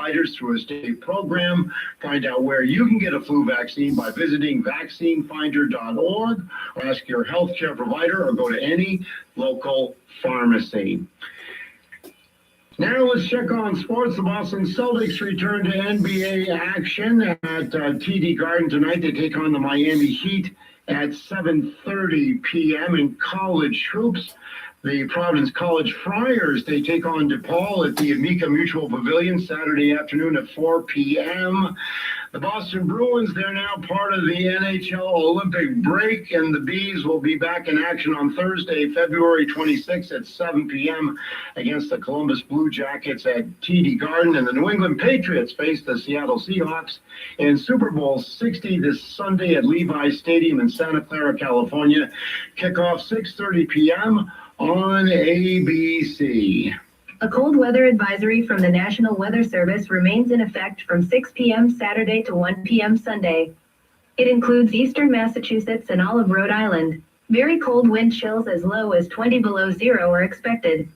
providers through a state program. Find out where you can get a flu vaccine by visiting vaccinefinder.org, or ask your healthcare provider, or go to any local pharmacy. Now let's check on sports. The Boston Celtics return to NBA action at TD Garden tonight. They take on the Miami Heat at 7:30 p.m. in college hoops. The Providence College Friars, they take on DePaul at the Amica Mutual Pavilion Saturday afternoon at 4 p.m. The Boston Bruins, they're now part of the NHL Olympic break, and the Bees will be back in action on Thursday, February 26th at 7 p.m. against the Columbus Blue Jackets at TD Garden. And the New England Patriots face the Seattle Seahawks in Super Bowl 60 this Sunday at Levi's Stadium in Santa Clara, California. Kickoff 6:30 p.m. on ABC. A cold weather advisory from the National Weather Service remains in effect from 6 p.m. Saturday to 1 p.m. Sunday. It includes eastern Massachusetts and all of Rhode Island. Very cold wind chills as low as 20 below zero are expected.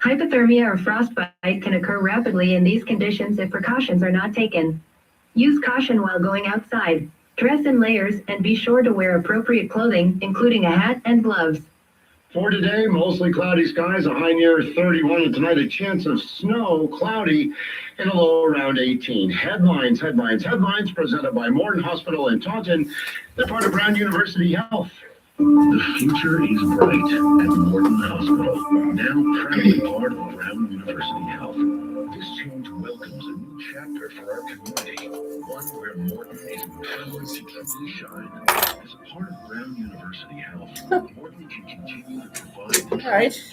Hypothermia or frostbite can occur rapidly in these conditions if precautions are not taken. Use caution while going outside. Dress in layers and be sure to wear appropriate clothing, including a hat and gloves. For today, mostly cloudy skies, a high near 31, and tonight a chance of snow, cloudy, and a low around 18. Headlines presented by Morton Hospital in Taunton. They're part of Brown University Health. The future is bright at Morton Hospital, now proudly part of Brown University Health. This change welcomes a new chapter for our community, one where Morton is empowered to truly shine. As a part of Brown University Health, Morton can continue to provide the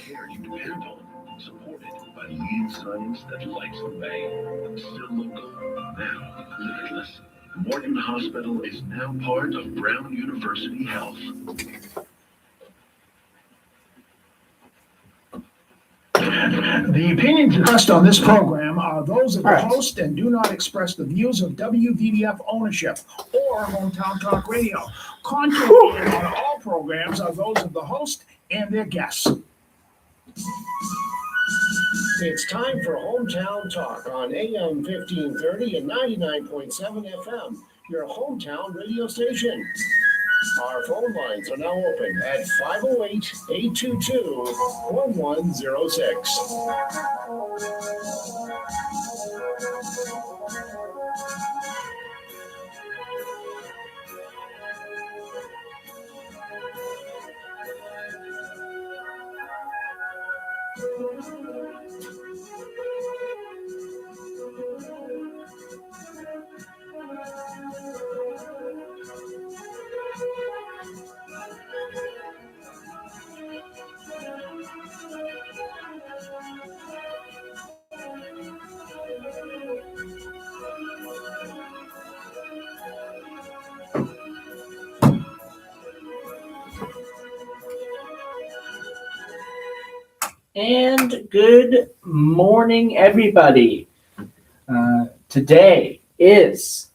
care you depend on, supported by leading science that lights the way. Still local, now limitless. Morton Hospital is now part of Brown University Health. The opinions expressed on this program are those of the host and do not express the views of WVBF ownership or Hometown Talk Radio. Content on all programs are those of the host and their guests. It's time for Hometown Talk on AM 1530 and 99.7 FM, your hometown radio station. Our phone lines are now open at 822-1106. And good morning, everybody. Today is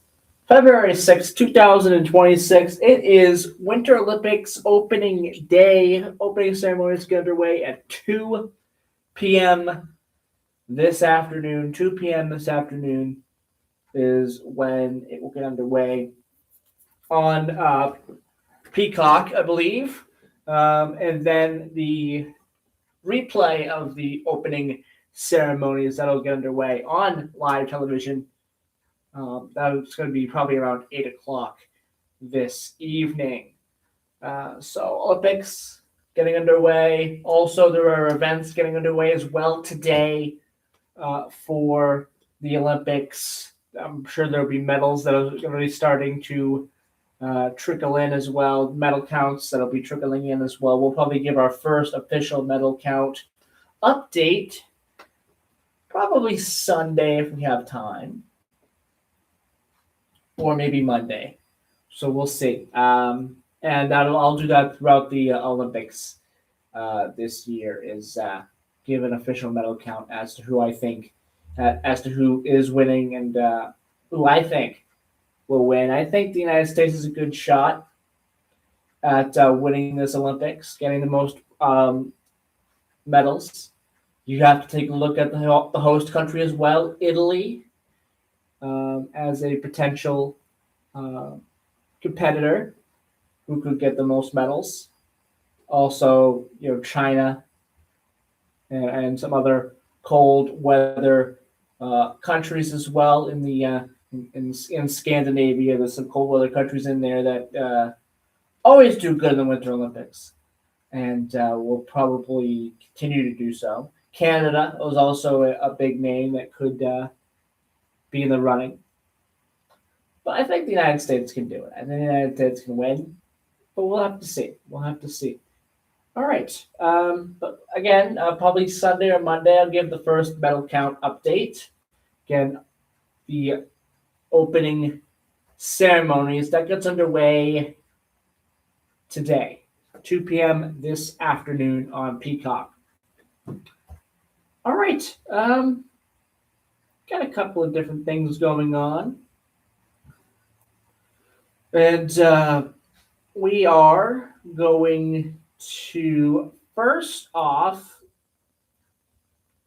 February 6th, 2026. It is Winter Olympics opening day. Opening ceremonies get underway at 2 p.m. this afternoon. 2 p.m. this afternoon is when it will get underway on Peacock, I believe. And then the replay of the opening ceremonies that'll get underway on live television. That's going to be probably around 8 o'clock this evening. So Olympics getting underway. Also, there are events getting underway as well today for the Olympics. I'm sure there'll be medals that are going to be starting to trickle in as well. Medal counts that'll be trickling in as well. We'll probably give our first official medal count update probably Sunday if we have time, or maybe Monday. So we'll see. And I'll do that throughout the Olympics this year, is give an official medal count as to who I think, as to who is winning and who I think will win. I think the United States is a good shot at winning this Olympics, getting the most medals. You have to take a look at the host country as well, Italy. as a potential competitor who could get the most medals. Also, China and some other cold weather countries as well in the in Scandinavia. There's some cold weather countries in there that always do good in the Winter Olympics, and will probably continue to do so. Canada was also a big name that could be in the running. But I think the United States can do it. I think the United States can win, but we'll have to see. We'll have to see. All right. But again, probably Sunday or Monday, I'll give the first medal count update. Again, the opening ceremonies that gets underway today, 2 p.m. this afternoon on Peacock. All right. Got a couple of different things going on. And we are going to first off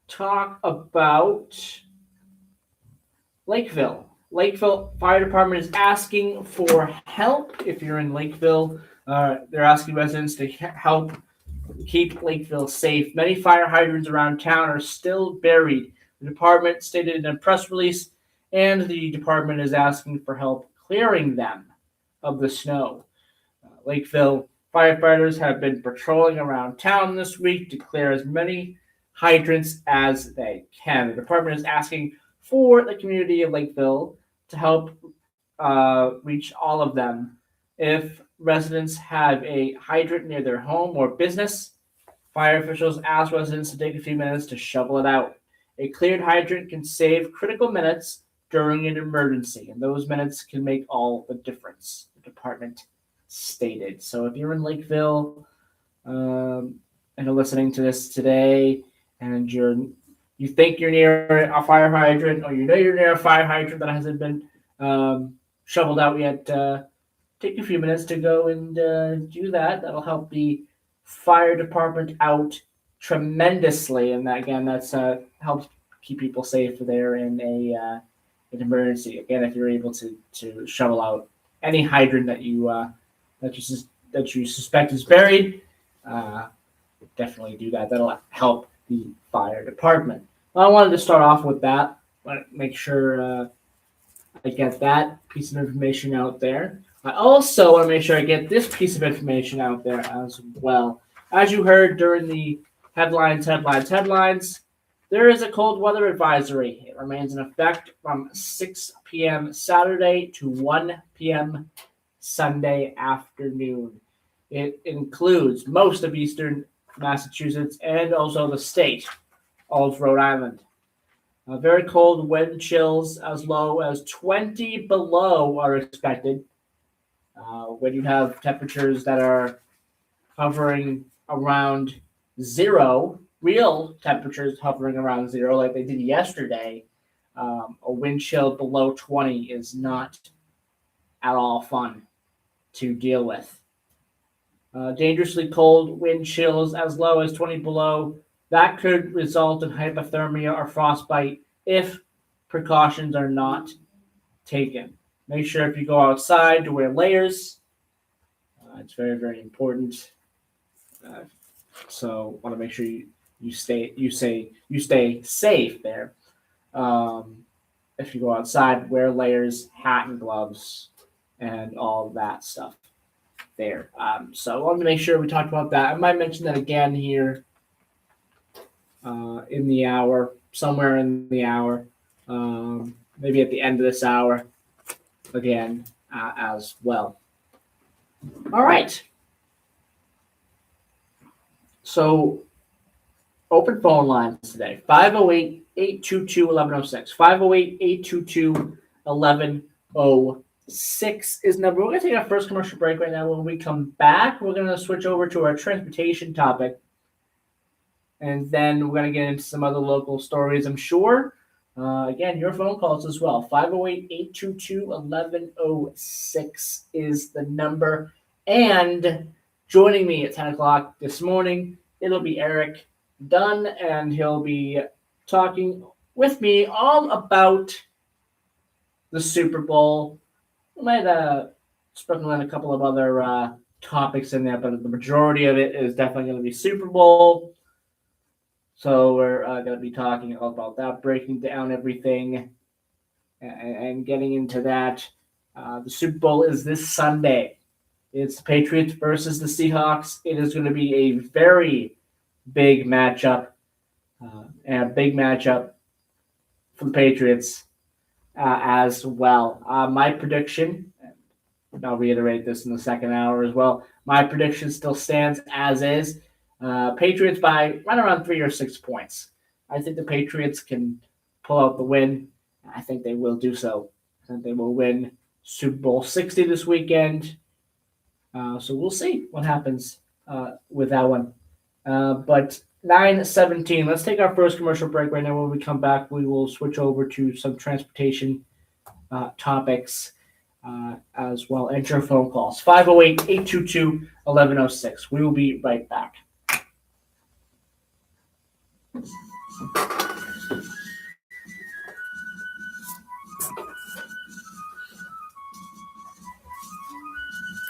talk about Lakeville. Lakeville Fire Department is asking for help. If you're in Lakeville, they're asking residents to help keep Lakeville safe. Many fire hydrants around town are still buried. The department stated in a press release, and the department is asking for help clearing them of the snow. Lakeville firefighters have been patrolling around town this week to clear as many hydrants as they can. The department is asking for the community of Lakeville to help reach all of them. If residents have a hydrant near their home or business, fire officials ask residents to take a few minutes to shovel it out. A cleared hydrant can save critical minutes during an emergency, and those minutes can make all the difference, the department stated. So if you're in Lakeville and are listening to this today, and you think you're near a fire hydrant, or you're near a fire hydrant that hasn't been shoveled out yet, take a few minutes to go and do that. That'll help the fire department out tremendously, and that's helps keep people safe there in an emergency. Again, if you're able to shovel out any hydrant that you suspect is buried, definitely do that. That'll help the fire department. Well, I wanted to start off with that. Make sure I get that piece of information out there. I also want to make sure I get this piece of information out there as well. As you heard during the headlines, there is a cold weather advisory. It remains in effect from 6 p.m. Saturday to 1 p.m. Sunday afternoon. It includes most of eastern Massachusetts and also the state of Rhode Island. Very cold wind chills as low as 20 below are expected. When you have temperatures that are hovering around zero, real temperatures hovering around zero like they did yesterday, a wind chill below 20 is not at all fun to deal with. Dangerously cold wind chills as low as 20 below, that could result in hypothermia or frostbite if precautions are not taken. Make sure if you go outside to wear layers. It's very, very important. So want to make sure you stay safe there. If you go outside, wear layers, hat and gloves, and all that stuff there. So I wanted to make sure we talked about that. I might mention that again here in the hour, somewhere in the hour, maybe at the end of this hour again as well. All right. So open phone lines today, 508-822-1106. 508-822-1106 is the number. We're going to take our first commercial break right now. When we come back, we're going to switch over to our transportation topic. And then we're going to get into some other local stories, I'm sure. Again, your phone calls as well. 508-822-1106 is the number. And joining me at 10 o'clock this morning, it'll be Eric Dunn, and he'll be talking with me all about the Super Bowl. We might sprinkle in a couple of other topics in there, but the majority of it is definitely going to be Super Bowl. So we're going to be talking all about that, breaking down everything and getting into that. The Super Bowl is this Sunday. It's the Patriots versus the Seahawks. It is going to be a very big matchup, and a big matchup for the Patriots as well. My prediction, and I'll reiterate this in the second hour as well, my prediction still stands as is. Patriots by right around 3 or 6 points. I think the Patriots can pull out the win. I think they will do so. I think they will win Super Bowl 60 this weekend. So we'll see what happens with that one. But 9:17. Let's take our first commercial break right now. When we come back, we will switch over to some transportation topics as well. Enter your phone calls. 508-822-1106. We will be right back.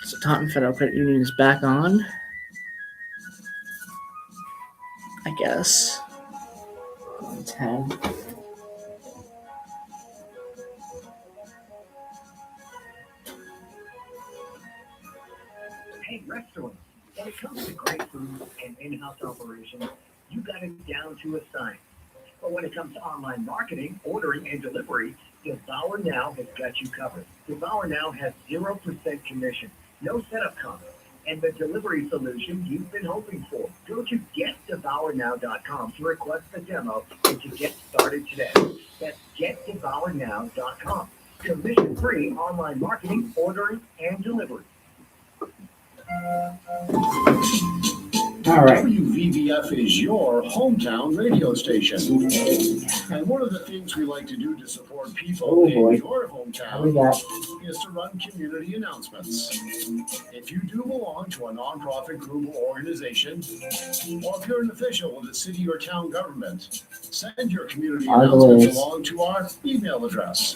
So Taunton Federal Credit Union is back on, I guess. 10. Hey, restaurants, when it comes to great food and in-house operations, you got it down to a science. But when it comes to online marketing, ordering, and delivery, Devour Now has got you covered. Devour Now has 0% commission, no setup costs, and the delivery solution you've been hoping for. Go to getdevournow.com to request the demo and to get started today. That's getdevournow.com. Commission-free online marketing, ordering, and delivery. All right. WVVF is your hometown radio station. And one of the things we like to do to support people in your We hometown got is to run community announcements. If you do belong to a nonprofit group or organization, or if you're an official of the city or town government, send your community announcements along to our email address.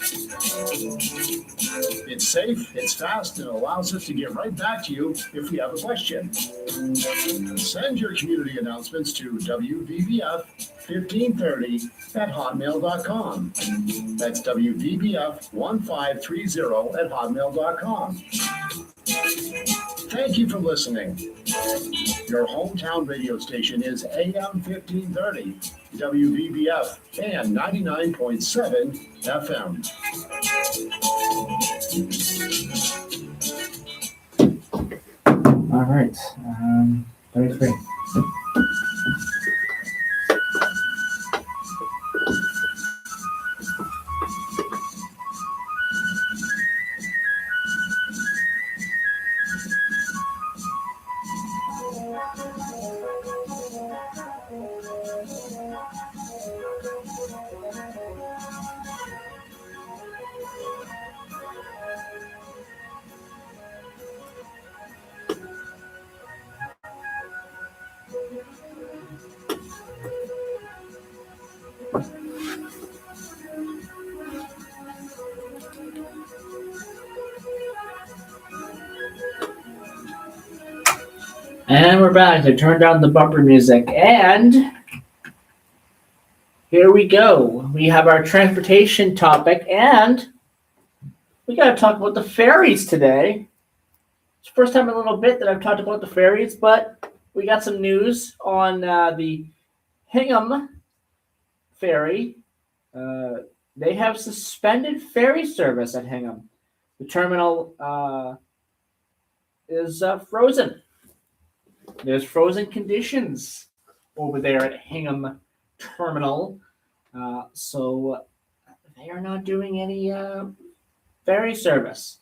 It's safe, it's fast, and allows us to get right back to you if we have a question. Send your community announcements to WVBF1530@hotmail.com. That's WVBF1530@hotmail.com. Thank you for listening. Your hometown radio station is AM 1530, WVBF, and 99.7 FM. all right. 33. And we're back. I turned down the bumper music, and here we go. We have our transportation topic, and we got to talk about the ferries today. It's the first time in a little bit that I've talked about the ferries, but we got some news on the Hingham ferry. They have suspended ferry service at Hingham. The terminal is frozen. There's frozen conditions over there at Hingham Terminal. So they are not doing any ferry service.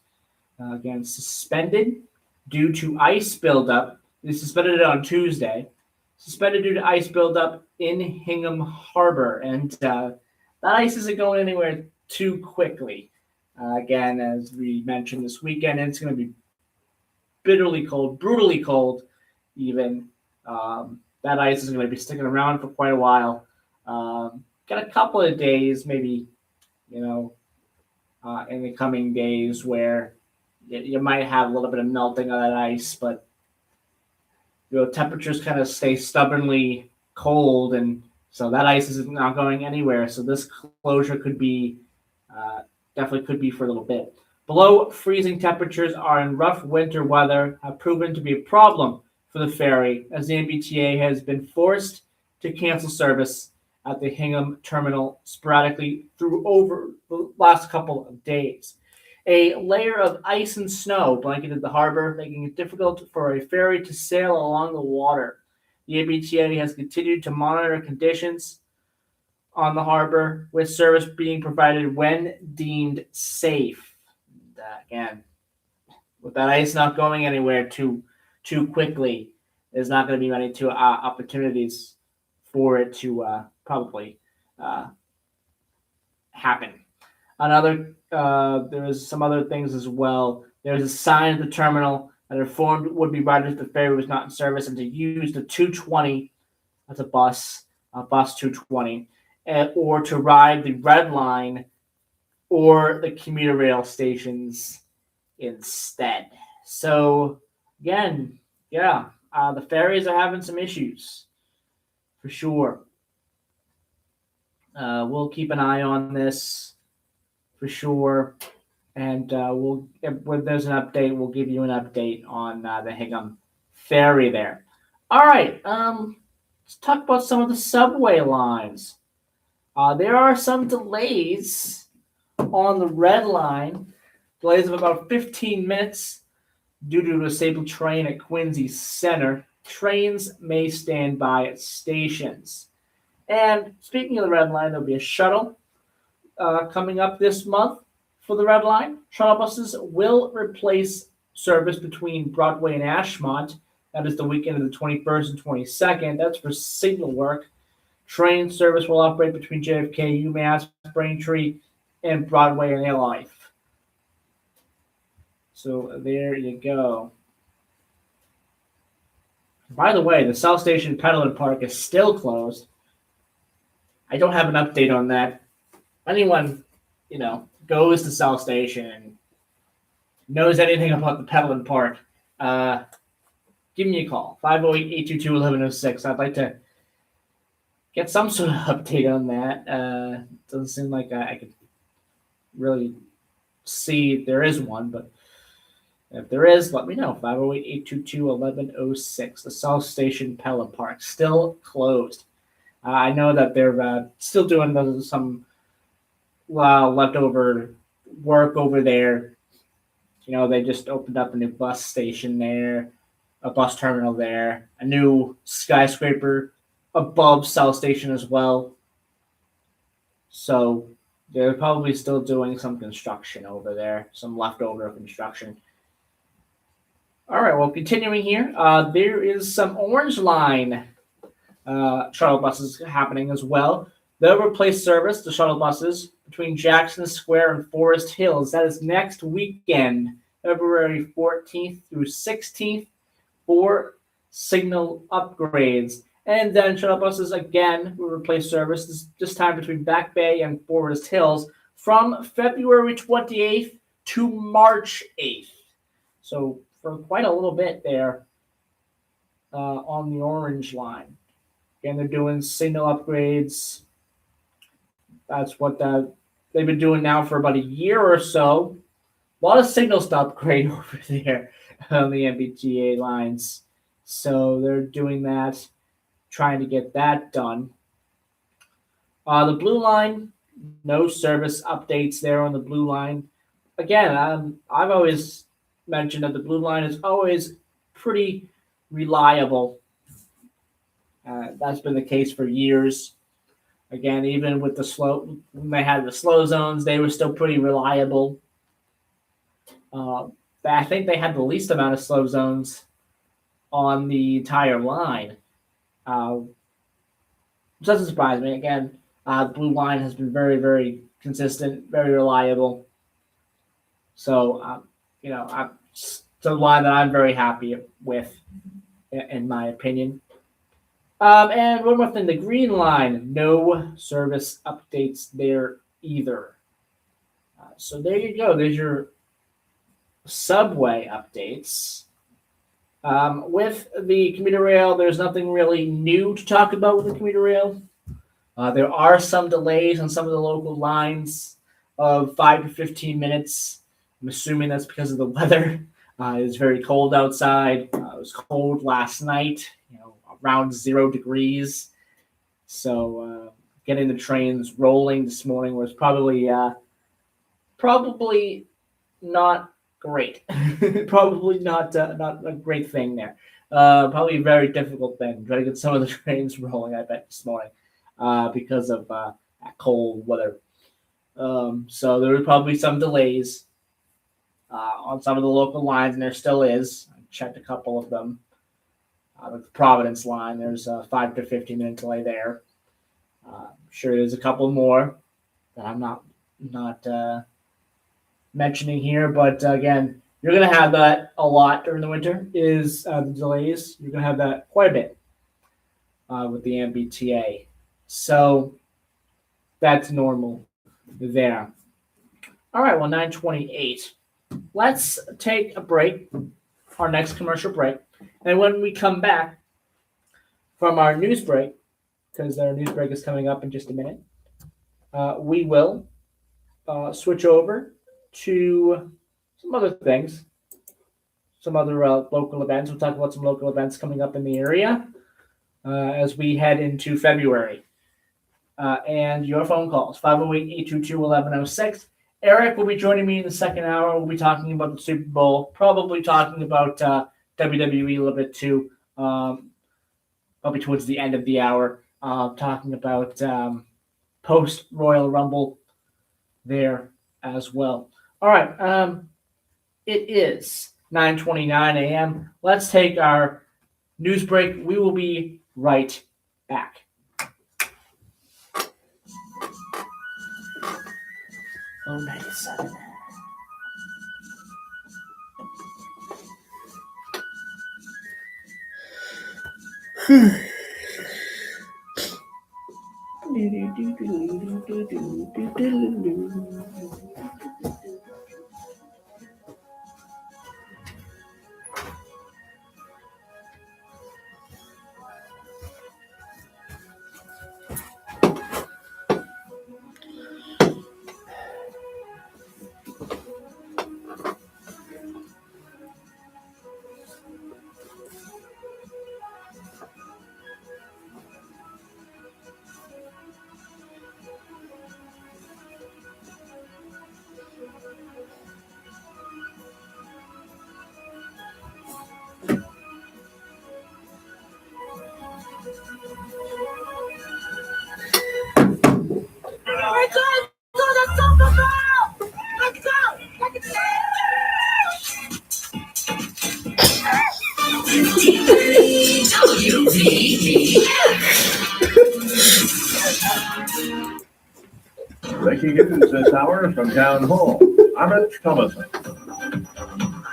Again, suspended due to ice buildup. They suspended it on Tuesday. Suspended due to ice buildup in Hingham Harbor. And that ice isn't going anywhere too quickly. Again, as we mentioned this weekend, it's going to be bitterly cold, brutally cold even. That ice is going to be sticking around for quite a while. Got a couple of days, maybe, in the coming days, where you might have a little bit of melting of that ice, but temperatures kind of stay stubbornly cold, and so that ice is not going anywhere. So this closure could be definitely could be for a little bit. Below freezing temperatures are in rough winter weather have proven to be a problem for the ferry, as the MBTA has been forced to cancel service at the Hingham terminal sporadically through over the last couple of days. A layer of ice and snow blanketed the harbor, making it difficult for a ferry to sail along the water. The MBTA has continued to monitor conditions on the harbor, with service being provided when deemed safe. Again, with that ice not going anywhere too quickly, there's not going to be many opportunities for it to probably happen. There is some other things as well. There's a sign at the terminal that informed would-be riders the ferry was not in service and to use the 220, that's a bus 220, or to ride the Red Line or the commuter rail stations instead. So again, the ferries are having some issues for sure. We'll keep an eye on this for sure, and when there's an update, we'll give you an update on the Hingham ferry there. All right, let's talk about some of the subway lines. There are some delays on the Red Line, delays of about 15 minutes due to a disabled train at Quincy Center. Trains may stand by at stations. And speaking of the Red Line, there'll be a shuttle coming up this month for the Red Line. Shuttle buses will replace service between Broadway and Ashmont. That is the weekend of the 21st and 22nd. That's for signal work. Train service will operate between JFK, UMass, Braintree, and Broadway and Alewife. So there you go. By the way, the South Station Peddler Park is still closed. I don't have an update on that. Anyone, goes to South Station and knows anything about the Peddler Park, give me a call, 508-822-1106. I'd like to get some sort of update on that. Doesn't seem like I could really see if there is one, but if there is, let me know. 508-822-1106. The South Station Peddler Park still closed. I know that they're still doing some leftover work over there. They just opened up a new bus station there, a bus terminal there, a new skyscraper above South Station as well. So they're probably still doing some construction over there, some leftover construction. All right, well, continuing here, there is some Orange Line shuttle buses happening as well. They'll replace service, the shuttle buses, between Jackson Square and Forest Hills. That is next weekend, February 14th through 16th, for signal upgrades. And then shuttle buses again will replace service, this time between Back Bay and Forest Hills, from February 28th to March 8th. So for quite a little bit there on the Orange Line. Again, they're doing signal upgrades. That's what they've been doing now for about a year or so. A lot of signals to upgrade over there on the MBTA lines. So they're doing that, trying to get that done. The Blue Line, no service updates there on the Blue Line. Again, I've always mentioned that the Blue Line is always pretty reliable. That's been the case for years. Again, even with when they had the slow zones, they were still pretty reliable. I think they had the least amount of slow zones on the entire line. Which doesn't surprise me. Again, the Blue Line has been very, very consistent, very reliable. So, it's a line that I'm very happy with, in my opinion. And one more thing, the Green Line, no service updates there either. So there you go. There's your subway updates. With the commuter rail, there's nothing really new to talk about with the commuter rail. There are some delays on some of the local lines of 5 to 15 minutes. I'm assuming that's because of the weather. It's very cold outside. It was cold last night, around 0 degrees. So getting the trains rolling this morning was probably not great. Probably not a great thing there. Probably a very difficult thing. Trying to get some of the trains rolling, I bet, this morning because of that cold weather. So there were probably some delays on some of the local lines, and there still is. I checked a couple of them. Like the Providence line, there's a 5 to 15 minute delay there. I'm sure there's a couple more that I'm not mentioning here, but again, you're going to have that a lot during the winter. Is the delays? You're going to have that quite a bit with the MBTA. So that's normal there. All right, well, 9:28. Let's take a break, our next commercial break. And when we come back from our news break, because our news break is coming up in just a minute, we will switch over to some other things, some other local events. We'll talk about some local events coming up in the area as we head into February. And your phone calls, 508-822-1106. Eric will be joining me in the second hour. We'll be talking about the Super Bowl, probably talking about WWE a little bit too, probably towards the end of the hour, talking about post-Royal Rumble there as well. All right, it is 9:29 a.m. Let's take our news break. We will be right back. Oh, 97. Breaking news this hour from Town Hall. I'm Rich Thomason.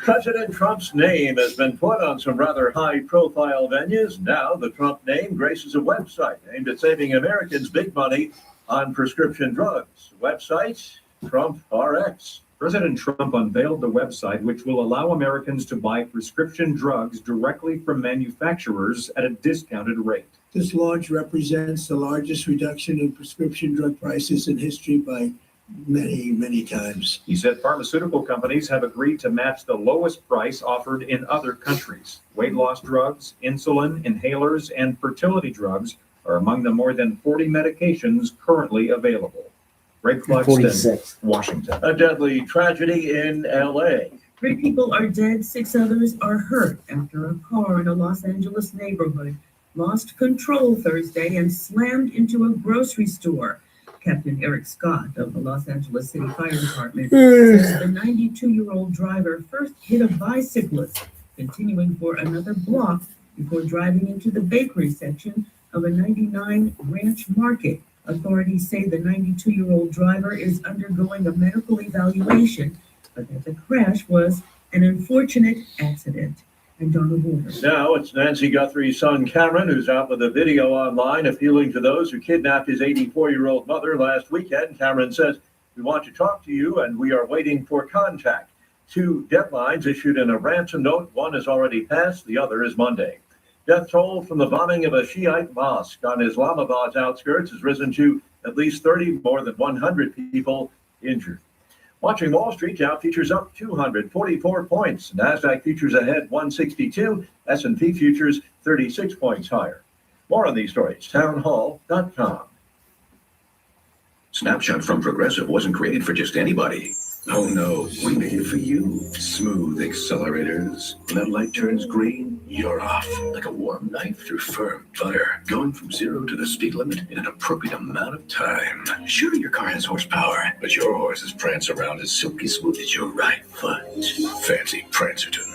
President Trump's name has been put on some rather high-profile venues. Now the Trump name graces a website aimed at saving Americans big money on prescription drugs. Website, Trump RX. President Trump unveiled the website which will allow Americans to buy prescription drugs directly from manufacturers at a discounted rate. This launch represents the largest reduction in prescription drug prices in history by many, many times. He said pharmaceutical companies have agreed to match the lowest price offered in other countries. Weight loss drugs, insulin, inhalers, and fertility drugs are among the more than 40 medications currently available. Greg Clugston, 46. Washington. A deadly tragedy in L.A. 3 people are dead, 6 others are hurt after a car in a Los Angeles neighborhood lost control Thursday and slammed into a grocery store. Captain Eric Scott of the Los Angeles City Fire Department says the 92-year-old driver first hit a bicyclist, continuing for another block before driving into the bakery section of a 99 Ranch Market. Authorities say the 92-year-old driver is undergoing a medical evaluation, but that the crash was an unfortunate accident. And Donald Waters. Now it's Nancy Guthrie's son Cameron, who's out with a video online appealing to those who kidnapped his 84-year-old mother last weekend. Cameron says We want to talk to you, and we are waiting for contact. 2 deadlines issued in a ransom note. One is already passed. The other is Monday. Death toll from the bombing of a Shiite mosque on Islamabad's outskirts has risen to at least 30, more than 100 people injured. Watching Wall Street, Dow futures up 244 points. NASDAQ futures ahead 162. S&P futures 36 points higher. More on these stories, townhall.com. Snapshot from Progressive wasn't created for just anybody. Oh no, we made it for you. Smooth accelerators. When that light turns green, you're off. Like a warm knife through firm butter. Going from 0 to the speed limit in an appropriate amount of time. Sure, your car has horsepower, but your horses prance around as silky smooth as your right foot. Fancy Prancerton.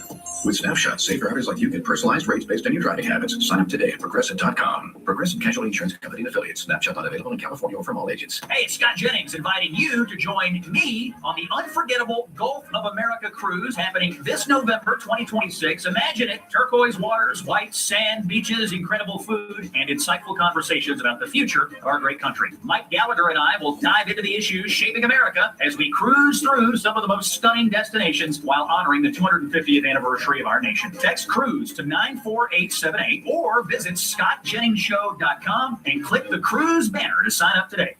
With Snapshot, safe drivers like you get personalized rates based on your driving habits. Sign up today at Progressive.com. Progressive Casualty Insurance Company and Affiliates. Snapshot not available in California or from all agents. Hey, it's Scott Jennings inviting you to join me on the unforgettable Gulf of America cruise happening this November 2026. Imagine it. Turquoise waters, white sand, beaches, incredible food, and insightful conversations about the future of our great country. Mike Gallagher and I will dive into the issues shaping America as we cruise through some of the most stunning destinations while honoring the 250th anniversary of our nation. Text cruise to 94878 or visit scottjenningsshow.com and click the cruise banner to sign up today.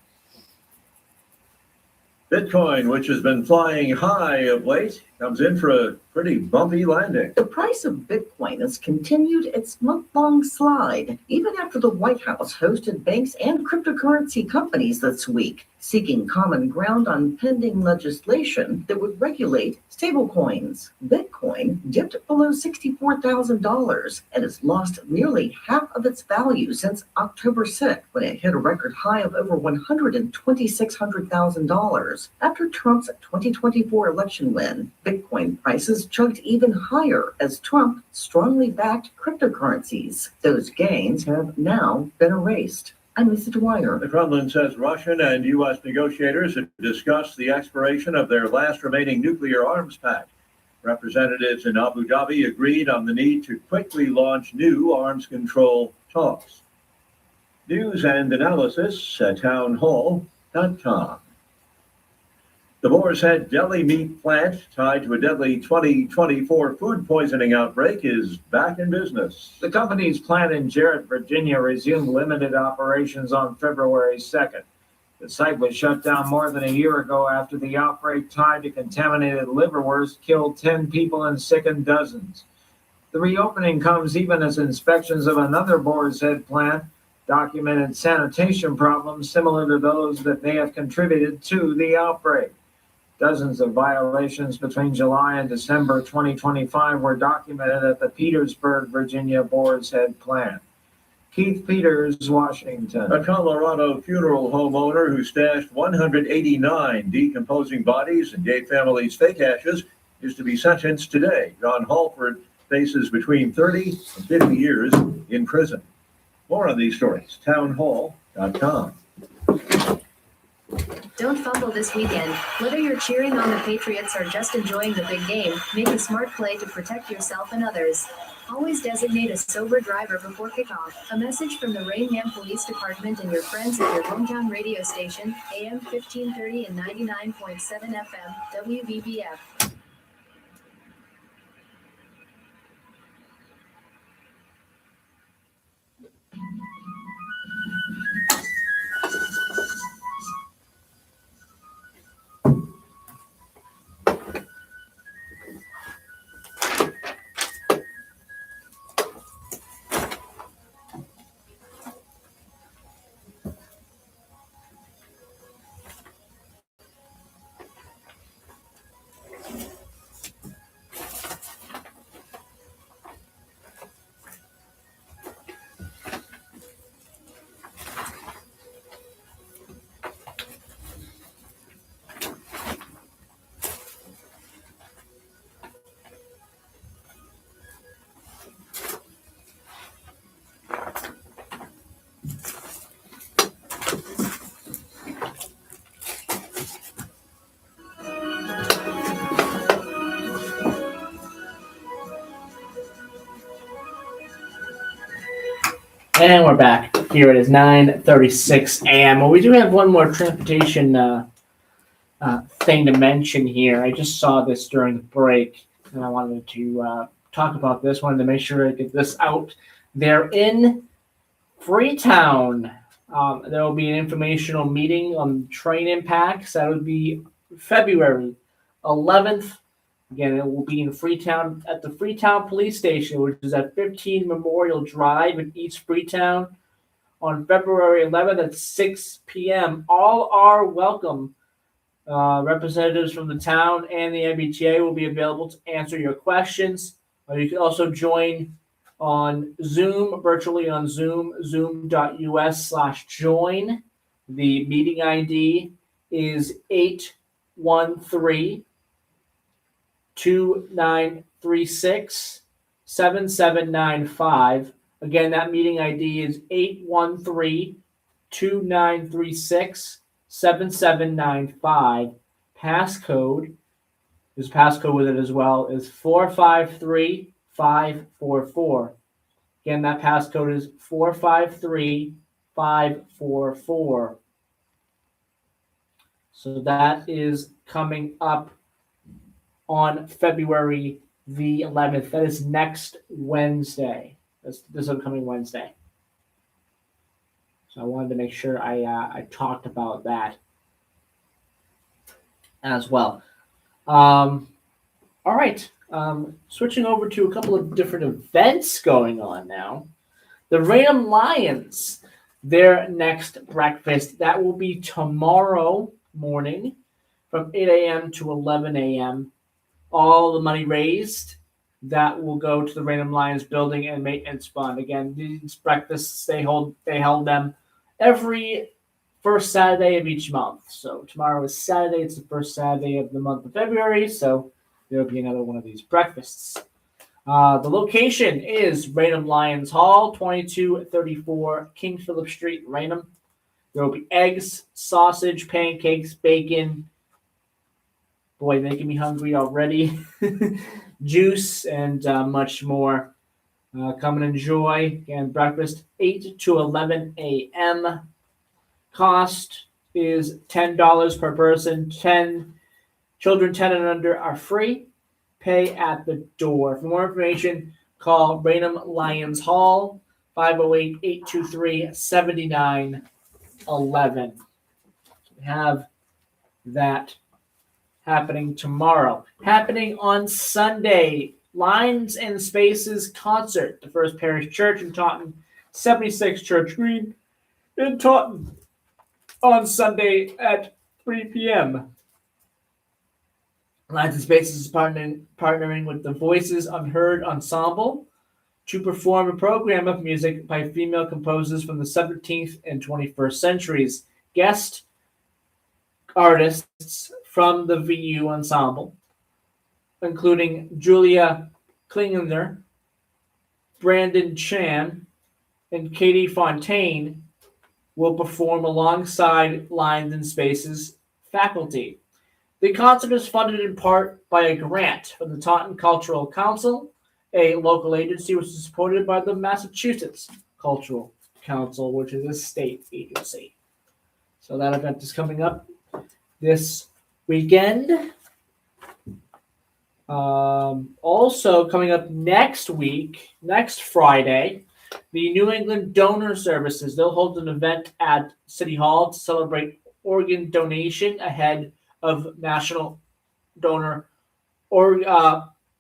Bitcoin, which has been flying high of late, comes in for a pretty bumpy landing. The price of Bitcoin has continued its month-long slide, even after the White House hosted banks and cryptocurrency companies this week, seeking common ground on pending legislation that would regulate stablecoins. Bitcoin dipped below $64,000 and has lost nearly half of its value since October 6th, when it hit a record high of over $126,000. After Trump's 2024 election win, Bitcoin prices chugged even higher as Trump strongly backed cryptocurrencies. Those gains have now been erased. I'm Lisa Dwyer. The Kremlin says Russian and U.S. negotiators have discussed the expiration of their last remaining nuclear arms pact. Representatives in Abu Dhabi agreed on the need to quickly launch new arms control talks. News and analysis at townhall.com. The Boar's Head deli meat plant, tied to a deadly 2024 food poisoning outbreak, is back in business. The company's plant in Jarrett, Virginia, resumed limited operations on February 2nd. The site was shut down more than a year ago after the outbreak tied to contaminated liverwurst killed 10 people and sickened dozens. The reopening comes even as inspections of another Boar's Head plant documented sanitation problems similar to those that may have contributed to the outbreak. Dozens of violations between July and December 2025 were documented at the Petersburg, Virginia Boar's Head plant. Keith Peters, Washington. A Colorado funeral home owner who stashed 189 decomposing bodies and gave families fake ashes is to be sentenced today. John Halford faces between 30 and 50 years in prison. More on these stories, townhall.com. Don't fumble this weekend. Whether you're cheering on the Patriots or just enjoying the big game, make a smart play to protect yourself and others. Always designate a sober driver before kickoff. A message from the Rainham Police Department and your friends at your hometown radio station, AM 1530 and 99.7 FM, WVBF. And we're back. Here it is 9:36 a.m. Well, we do have one more transportation thing to mention here. I just saw this during the break, and I wanted to talk about this. Wanted to make sure I get this out. They're in Freetown. There will be an informational meeting on train impacts. That would be February 11th. Again, it will be in Freetown at the Freetown Police Station, which is at 15 Memorial Drive in East Freetown on February 11th at 6 p.m. All are welcome. Representatives from the town and the MBTA will be available to answer your questions. You can also join on Zoom, virtually on Zoom, zoom.us/join. The meeting ID is 813-2936-7795. Again, that meeting ID is 813-2936-7795. Passcode, there's passcode with it as well, is 453544. Again, that passcode is 453544. So that is coming up on February the 11th. That is next Wednesday. This upcoming Wednesday. So I wanted to make sure I talked about that as well. All right. Switching over to a couple of different events going on now. The Raynham Lions, their next breakfast, that will be tomorrow morning from 8 a.m. to 11 a.m. All the money raised, that will go to the Raynham Lions Building and Maintenance Fund. Again, these breakfasts, they held them every first Saturday of each month. So tomorrow is Saturday. It's the first Saturday of the month of February. So there'll be another one of these breakfasts. The location is Raynham Lions Hall, 2234 King Philip Street, Raynham. There will be eggs, sausage, pancakes, bacon. Boy, making me hungry already. Juice and much more. Come and enjoy. Again, breakfast 8 to 11 a.m. Cost is $10 per person. Children 10 and under are free. Pay at the door. For more information, call Raynham Lions Hall, 508-823-7911. We have that happening tomorrow. Happening on Sunday, Lines and Spaces concert. The First Parish Church in Taunton, 76 Church Green in Taunton on Sunday at 3 p.m. Lines and Spaces is partnering with the Voices Unheard Ensemble to perform a program of music by female composers from the 17th and 21st centuries. Guest artists from the VU Ensemble, including Julia Klinger, Brandon Chan, and Katie Fontaine, will perform alongside Lines and Spaces faculty. The concert is funded in part by a grant from the Taunton Cultural Council, a local agency which is supported by the Massachusetts Cultural Council, which is a state agency. So that event is coming up this weekend. Also coming up next week, next Friday, the New England Donor Services, they'll hold an event at City Hall to celebrate organ donation ahead of National Donor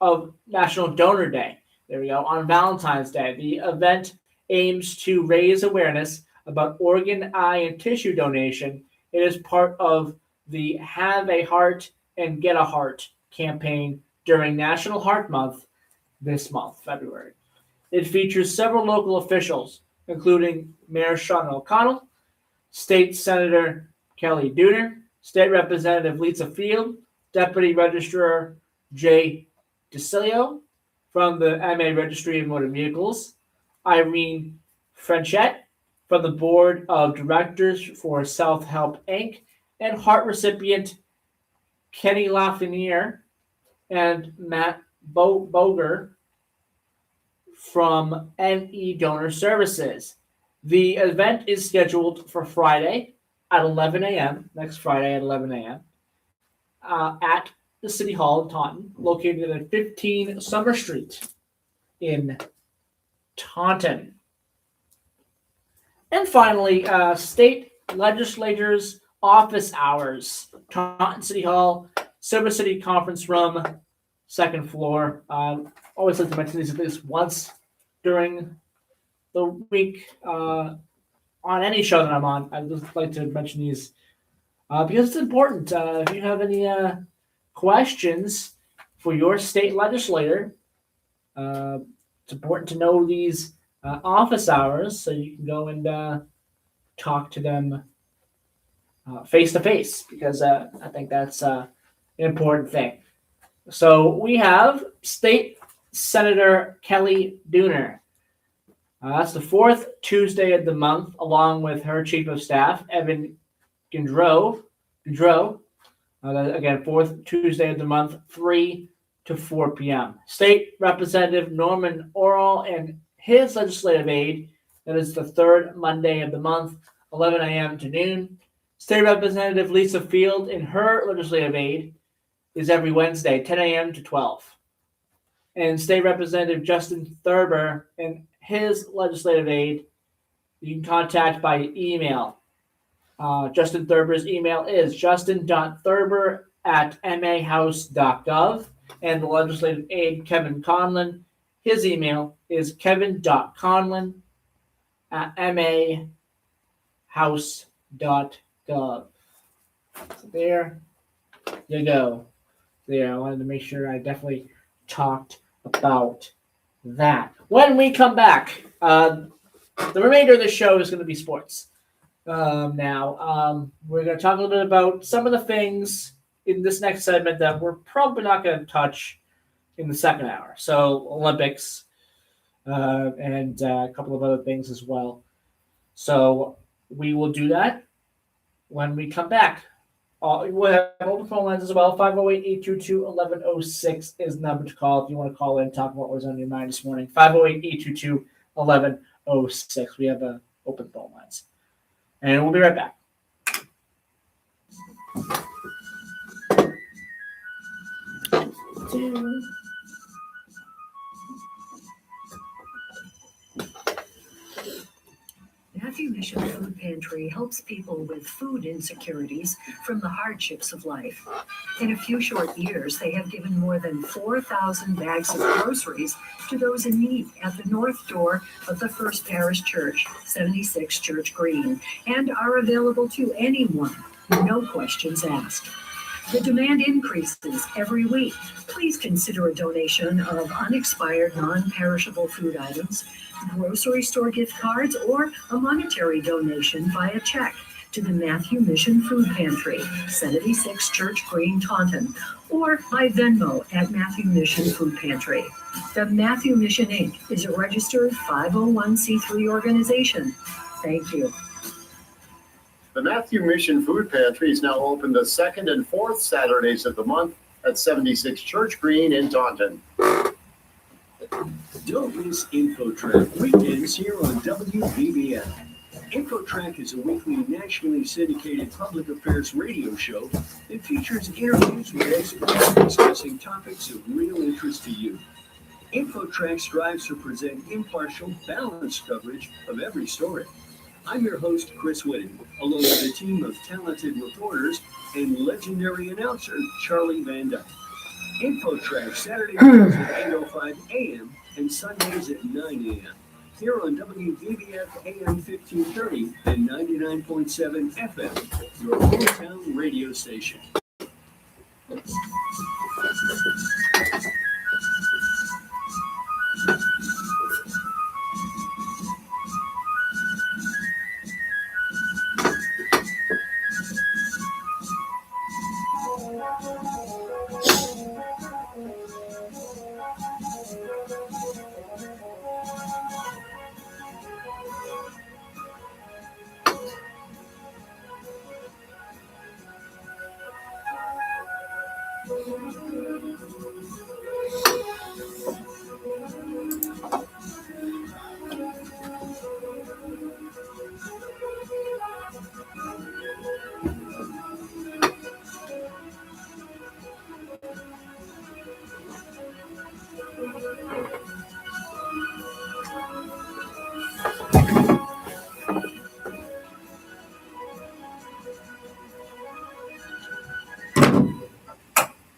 Day. There we go. On Valentine's Day, the event aims to raise awareness about organ, eye, and tissue donation. It is part of the Have a Heart and Get a Heart campaign during National Heart Month this month, February. It features several local officials, including Mayor Sean O'Connell, State Senator Kelly Dooner, State Representative Lisa Field, Deputy Registrar Jay DeCilio from the MA Registry of Motor Vehicles, Irene Frenchette from the Board of Directors for South Help Inc., and heart recipient Kenny Lafreniere and Matt Boger from NE Donor Services. The event is scheduled for Friday at 11 a.m., next Friday at 11 a.m. at the City Hall in Taunton, located at 15 Summer Street in Taunton. And finally, state legislators' office hours, Taunton City Hall, Silver City Conference Room, second floor. Always like to mention these at least once during the week on any show that I'm on. I just like to mention these because it's important. If you have any questions for your state legislator, it's important to know these office hours so you can go and talk to them face to face, because I think that's an important thing. So we have State Senator Kelly Dooner. That's the fourth Tuesday of the month, along with her Chief of Staff, Evan Gaudreau. Again, fourth Tuesday of the month, 3 to 4 p.m. State Representative Norman Oral and his legislative aide, that is the third Monday of the month, 11 a.m. to noon. State Representative Lisa Field and her legislative aide is every Wednesday, 10 a.m. to 12. And State Representative Justin Thurber and his legislative aide, you can contact by email. Justin Thurber's email is justin.thurber@mahouse.gov. And the legislative aide, Kevin Conlon, his email is kevin.conlon@mahouse.gov. So there you go. There, I wanted to make sure I definitely talked about that. When we come back, the remainder of the show is going to be sports. Now, we're going to talk a little bit about some of the things in this next segment that we're probably not going to touch in the second hour. So, Olympics and a couple of other things as well. So, we will do that when we come back. We'll have open phone lines as well. 508-822-1106 is the number to call if you want to call in and talk about what was on your mind this morning. 508-822-1106. We have open phone lines. And we'll be right back. Matthew Mission Food Pantry helps people with food insecurities from the hardships of life. In a few short years, they have given more than 4,000 bags of groceries to those in need at the north door of the First Parish Church, 76 Church Green, and are available to anyone, no questions asked. The demand increases every week. Please consider a donation of unexpired, non-perishable food items, grocery store gift cards, or a monetary donation via check to the Matthew Mission Food Pantry, 76 Church Green, Taunton, or by Venmo at Matthew Mission Food Pantry. The Matthew Mission, Inc. is a registered 501c3 organization. Thank you. The Matthew Mission Food Pantry is now open the second and fourth Saturdays of the month at 76 Church Green in Taunton. Don't miss InfoTrack weekends here on WVBF. InfoTrack is a weekly nationally syndicated public affairs radio show that features interviews with experts discussing topics of real interest to you. InfoTrack strives to present impartial, balanced coverage of every story. I'm your host, Chris Whitting, along with a team of talented reporters and legendary announcer, Charlie Van Dyke. InfoTrack, Saturday mornings at 8:05 a.m. and Sundays at 9 a.m. Here on WVBF AM 1530 and 99.7 FM, your hometown radio station.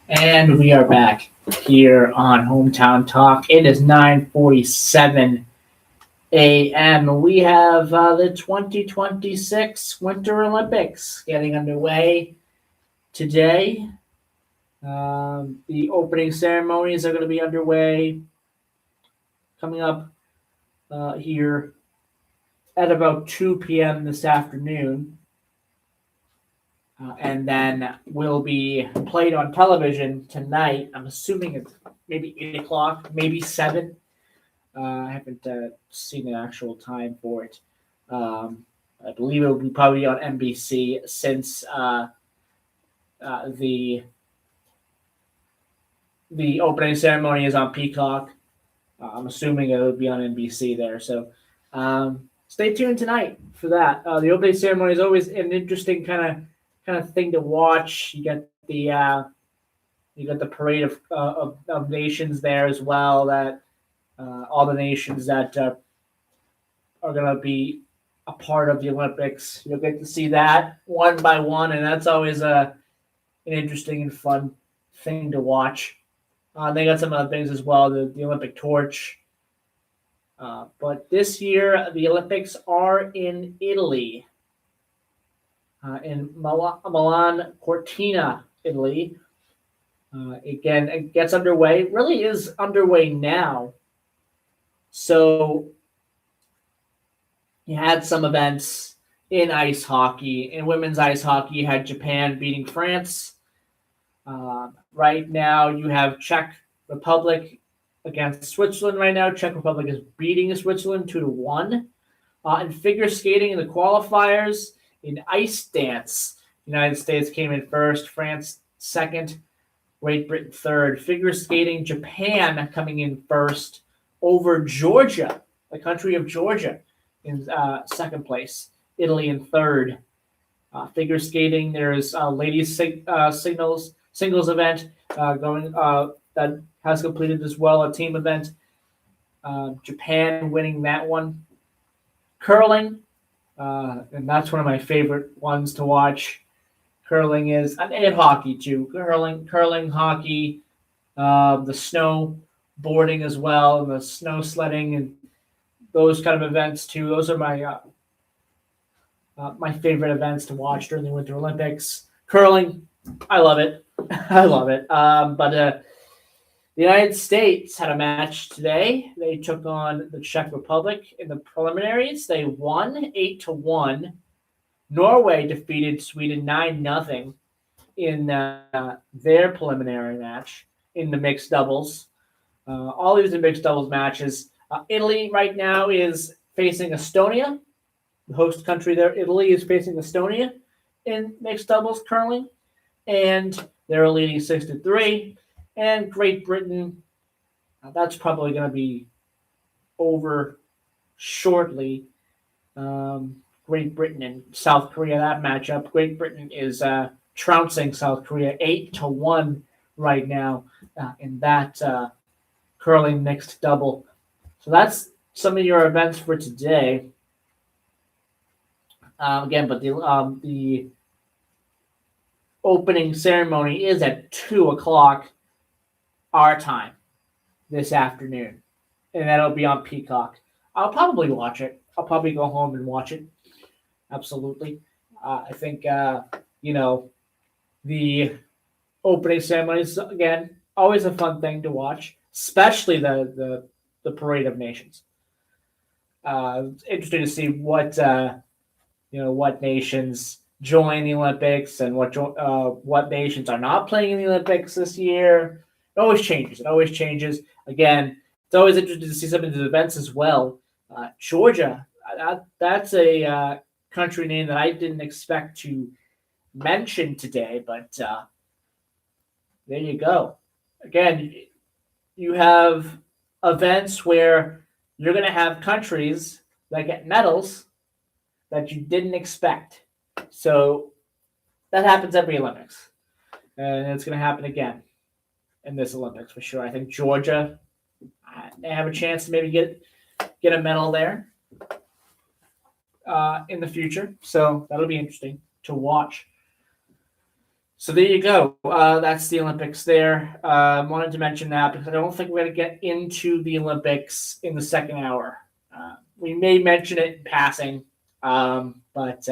And we are back here on Hometown Talk. It is 9:47 a.m. We have the 2026 Winter Olympics getting underway today. The opening ceremonies are going to be underway coming up here at about 2 p.m. this afternoon. And then will be played on television tonight. I'm assuming it's maybe 8 o'clock, maybe 7. I haven't seen the actual time for it. I believe it will be probably on NBC since the opening ceremony is on Peacock. I'm assuming it will be on NBC there. So stay tuned tonight for that. The opening ceremony is always an interesting kind of thing to watch. You got the parade of nations there as well. That all the nations that are going to be a part of the Olympics. You'll get to see that one by one, and that's always an interesting and fun thing to watch. They got some other things as well. The Olympic torch. But this year the Olympics are in Italy. In Milan Cortina, Italy. Again, it gets underway. Really is underway now. So you had some events in ice hockey. In women's ice hockey, you had Japan beating France. Right now, you have Czech Republic against Switzerland. Right now, Czech Republic is beating Switzerland 2-1. In figure skating in the qualifiers. In ice dance, United States came in first, France second, Great Britain third. Figure skating, Japan coming in first over Georgia, the country of Georgia, in second place. Italy in third. Figure skating, there's ladies singles event going that has completed as well, a team event. Japan winning that one. Curling. And that's one of my favorite ones to watch. Curling is, and hockey too. Curling, hockey, the snowboarding as well, and the snow sledding, and those kind of events too. Those are my my favorite events to watch during the Winter Olympics. Curling, I love it. I love it. But the United States had a match today. They took on the Czech Republic in the preliminaries. They won 8-1. Norway defeated Sweden 9-0 in their preliminary match in the mixed doubles. All these are mixed doubles matches. Italy right now is facing Estonia. The host country there, Italy, is facing Estonia in mixed doubles currently. And they're leading 6-3. And Great Britain, that's probably going to be over shortly. Great Britain and South Korea, that matchup. Great Britain is trouncing South Korea 8-1 right now in that curling mixed double. So that's some of your events for today. Again, but the opening ceremony is at 2 o'clock our time this afternoon, and that'll be on Peacock. I'll probably watch it. I'll probably go home and watch it. Absolutely. I think the opening ceremonies, again, always a fun thing to watch, especially the Parade of Nations. It's interesting to see what what nations join the Olympics and what nations are not playing in the Olympics this year. It always changes. Again, it's always interesting to see some of the events as well. Georgia, that's a country name that I didn't expect to mention today, but there you go. Again, you have events where you're going to have countries that get medals that you didn't expect. So that happens every Olympics. And it's going to happen again in this Olympics for sure. I think Georgia, they have a chance to maybe get a medal there in the future. So that'll be interesting to watch. So there you go. That's the Olympics there. Wanted to mention that because I don't think we're going to get into the Olympics in the second hour. We may mention it in passing, but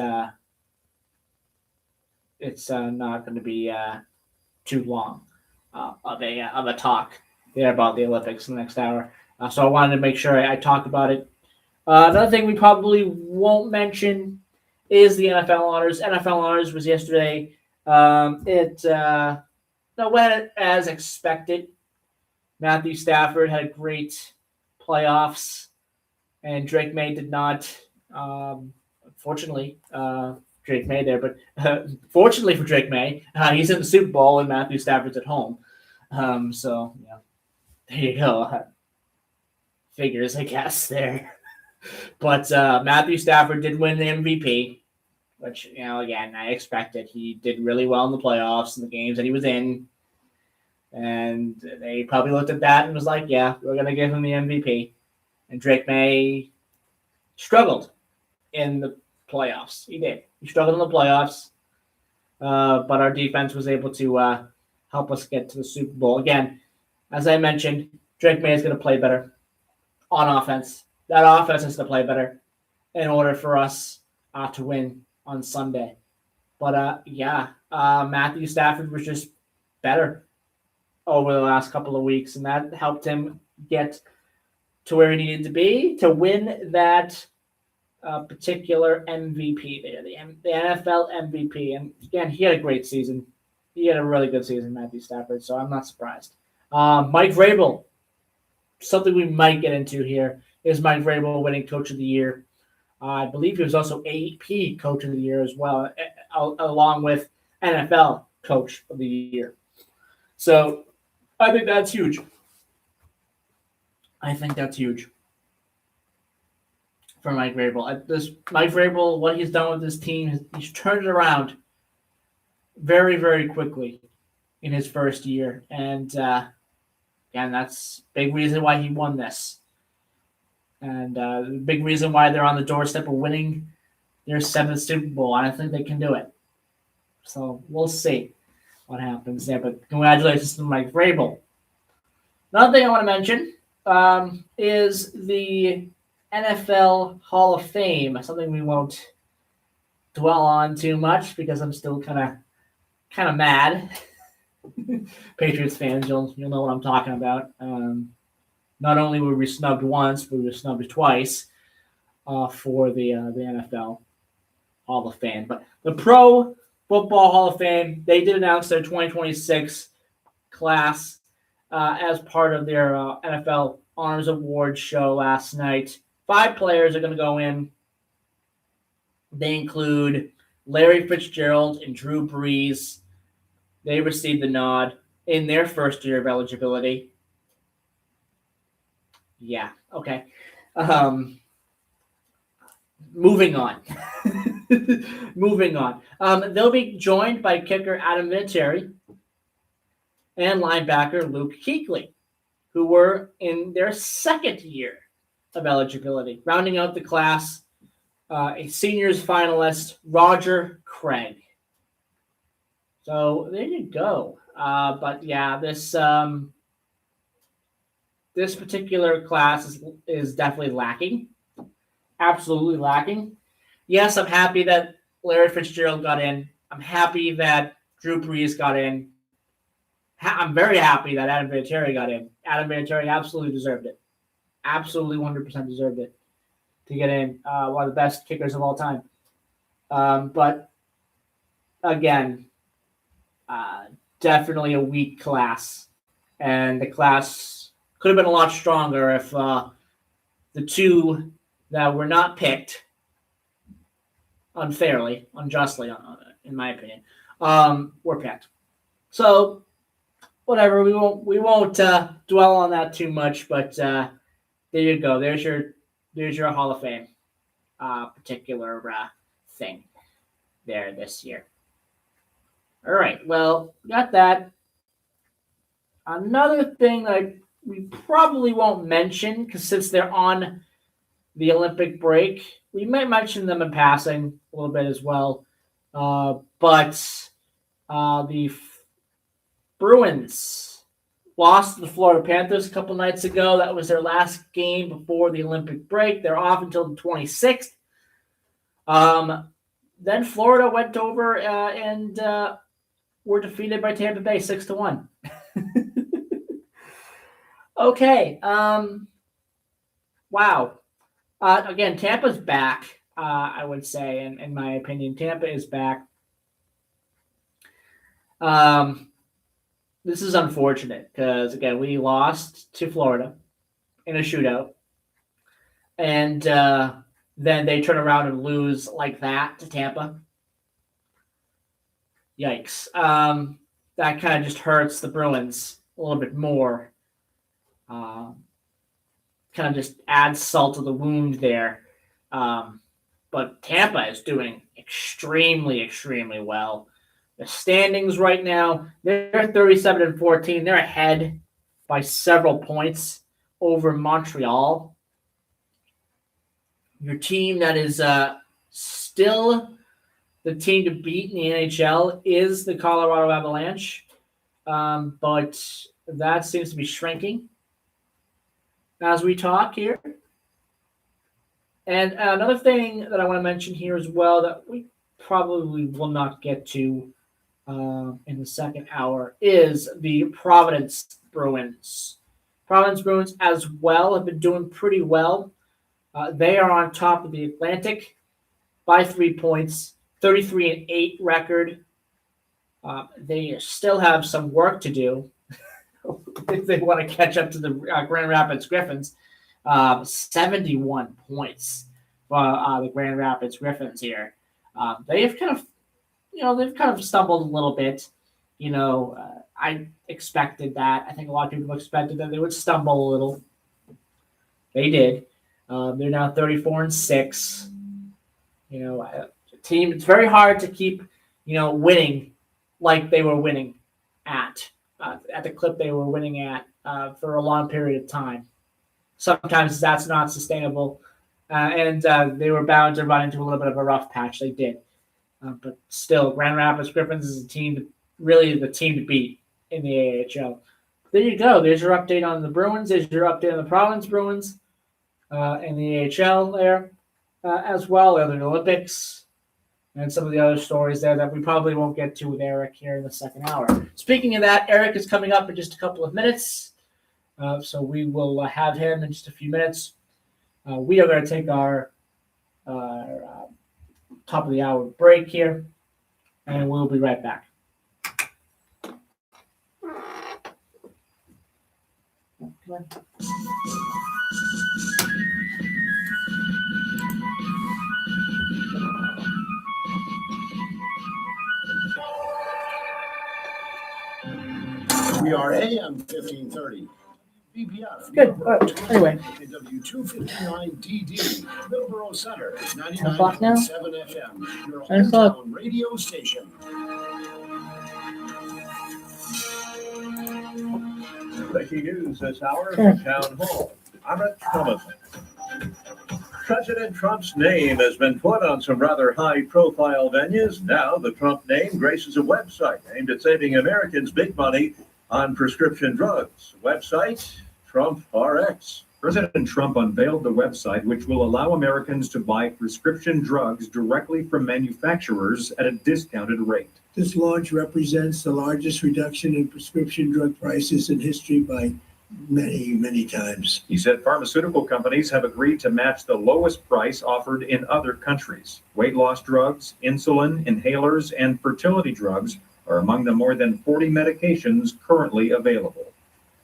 it's not going to be too long of a talk there about the Olympics in the next hour. So I wanted to make sure I talk about it. Another thing we probably won't mention is the NFL honors. NFL honors was yesterday. It went as expected. Matthew Stafford had a great playoffs, and Drake May did not. Unfortunately, Drake May there, but fortunately for Drake May, he's in the Super Bowl and Matthew Stafford's at home. So yeah, there you go. Figures, I guess there. But Matthew Stafford did win the MVP, which, again, I expected. He did really well in the playoffs and the games that he was in. And they probably looked at that and was like, yeah, we're going to give him the MVP. And Drake May struggled in the playoffs. He did. He struggled in the playoffs. But our defense was able to help us get to the Super Bowl. Again, as I mentioned, Drake May is going to play better on offense. That offense has to play better in order for us to win on Sunday. But, Matthew Stafford was just better over the last couple of weeks, and that helped him get to where he needed to be to win that particular MVP there, the NFL MVP. And, again, he had a great season. He had a really good season, Matthew Stafford, so I'm not surprised. Mike Vrabel, something we might get into here, is Mike Vrabel winning Coach of the Year. I believe he was also AP Coach of the Year as well, along with NFL Coach of the Year. So I think that's huge. For Mike Vrabel. Mike Vrabel, what he's done with this team, he's turned it around very, very quickly in his first year. And that's a big reason why he won this. And the big reason why they're on the doorstep of winning their 7th Super Bowl. And I think they can do it. So we'll see what happens there. But congratulations to Mike Vrabel. Another thing I want to mention is the NFL Hall of Fame. Something we won't dwell on too much because I'm still kind of mad. Patriots fans, you'll know what I'm talking about. Not only were we snubbed once, but we were snubbed twice for the NFL Hall of Fame. But the Pro Football Hall of Fame, they did announce their 2026 class as part of their NFL Honors Awards show last night. 5 players are going to go in. They include Larry Fitzgerald and Drew Brees. They received the nod in their first year of eligibility. Yeah, okay. Moving on. They'll be joined by kicker Adam Vinatieri and linebacker Luke Kuechly, who were in their second year of eligibility. Rounding out the class, a seniors finalist, Roger Craig. So there you go. But yeah, this particular class is definitely lacking. Absolutely lacking. Yes, I'm happy that Larry Fitzgerald got in. I'm happy that Drew Brees got in. I'm very happy that Adam Vinatieri got in. Adam Vinatieri absolutely deserved it. Absolutely 100% deserved it to get in. One of the best kickers of all time. But again, definitely a weak class. And the class could have been a lot stronger if the 2 that were not picked unfairly, unjustly, in my opinion, were picked. So whatever, we won't dwell on that too much. But there you go. There's your Hall of Fame particular thing there this year. All right. Well, got that. Another thing that we probably won't mention, because since they're on the Olympic break, we might mention them in passing a little bit as well. But The Bruins lost to the Florida Panthers a couple nights ago. That was their last game before the Olympic break. They're off until the 26th. Then Florida went over and were defeated by Tampa Bay 6-1. Okay. Wow. Again, Tampa's back, I would say, in my opinion. Tampa is back. This is unfortunate because, again, we lost to Florida in a shootout. And then they turn around and lose like that to Tampa. Yikes. That kind of just hurts the Bruins a little bit more. Kind of just adds salt to the wound there. But Tampa is doing extremely, extremely well. The standings right now, they're 37-14. They're ahead by several points over Montreal. Your team that is still the team to beat in the NHL is the Colorado Avalanche. But that seems to be shrinking as we talk here. And another thing that I want to mention here as well that we probably will not get to in the second hour is the Providence Bruins. Providence Bruins as well have been doing pretty well. They are on top of the Atlantic by 3 points, 33-8 record. They still have some work to do if they want to catch up to the Grand Rapids Griffins. 71 points for the Grand Rapids Griffins here. They have kind of stumbled a little bit. I expected that. I think a lot of people expected that they would stumble a little. They did. They're now 34-6. Team. It's very hard to keep, winning like they were winning at the clip they were winning at for a long period of time. Sometimes that's not sustainable, and they were bound to run into a little bit of a rough patch. They did, but still, Grand Rapids Griffins is really the team to beat in the AHL. There you go. There's your update on the Bruins. There's your update on the Providence Bruins in the AHL there as well. The Olympics and some of the other stories there that we probably won't get to with Eric here in the second hour. Speaking of that, Eric is coming up in just a couple of minutes. So we will have him in just a few minutes. We are going to take our top of the hour break here, and we'll be right back. We are AM 1530. BPF. Good. Anyway. W259DD, Middleborough Center, o'clock now? 99.7 FM, your 9 o'clock. hometown radio station. Breaking news this hour from Town Hall. I'm at Thomason. President Trump's name has been put on some rather high-profile venues. Now the Trump name graces a website aimed at saving Americans big money on prescription drugs. Website, Trump RX. President Trump unveiled the website which will allow Americans to buy prescription drugs directly from manufacturers at a discounted rate. This launch represents the largest reduction in prescription drug prices in history by many, many times. He said pharmaceutical companies have agreed to match the lowest price offered in other countries. Weight loss drugs, insulin, inhalers, and fertility drugs are among the more than 40 medications currently available.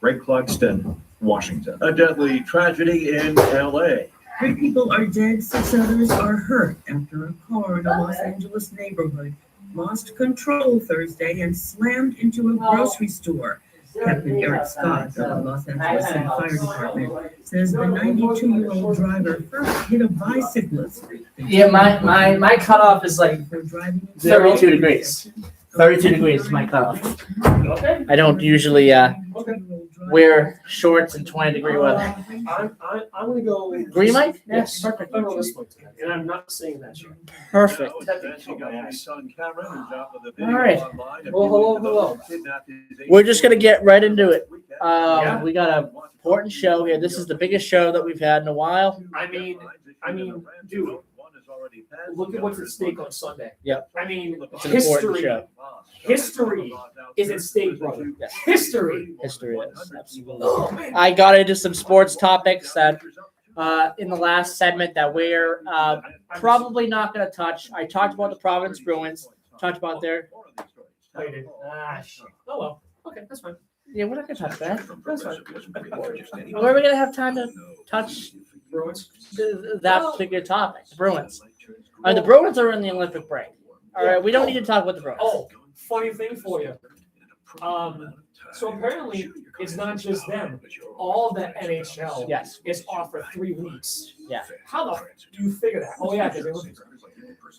Greg Clugston, Washington. A deadly tragedy in L.A. 3 people are dead, 6 others are hurt after a car in a Los Angeles neighborhood lost control Thursday and slammed into a grocery store. Captain Eric Scott of the Los Angeles City Fire Department says the 92-year-old driver first hit a bicyclist. Yeah, my cutoff is like 32 degrees. 32 degrees is my cutoff. I don't usually wear shorts in 20-degree weather. I'm gonna go. Green light? Yes, Yes. perfect. I'm going this way, and I'm not saying that shit. Perfect. All right. Well, hello. We're just gonna get right into it. We got a important show here. This is the biggest show that we've had in a while. I mean, dude, look at what's at stake on Sunday. Yep. I mean, It's an important history. show. History is at stake, brother. Yes. History. History is absolutely. Oh, man. I got into some sports topics that in the last segment that we're probably not going to touch. I talked about the Providence Bruins. Talked about their. Oh, you did? Ah, shit. Oh well. Okay, that's fine. Yeah, we're not going to touch that. That's fine. Where are we going to have time to touch Bruins. that particular topic? The Bruins. The Bruins are in the Olympic break. All right, we don't need to talk about the Bruins. Oh, funny thing for you. So apparently it's not just them. All the NHL Yes. is off for 3 weeks. Yeah. How the f- do you figure that? Oh yeah, because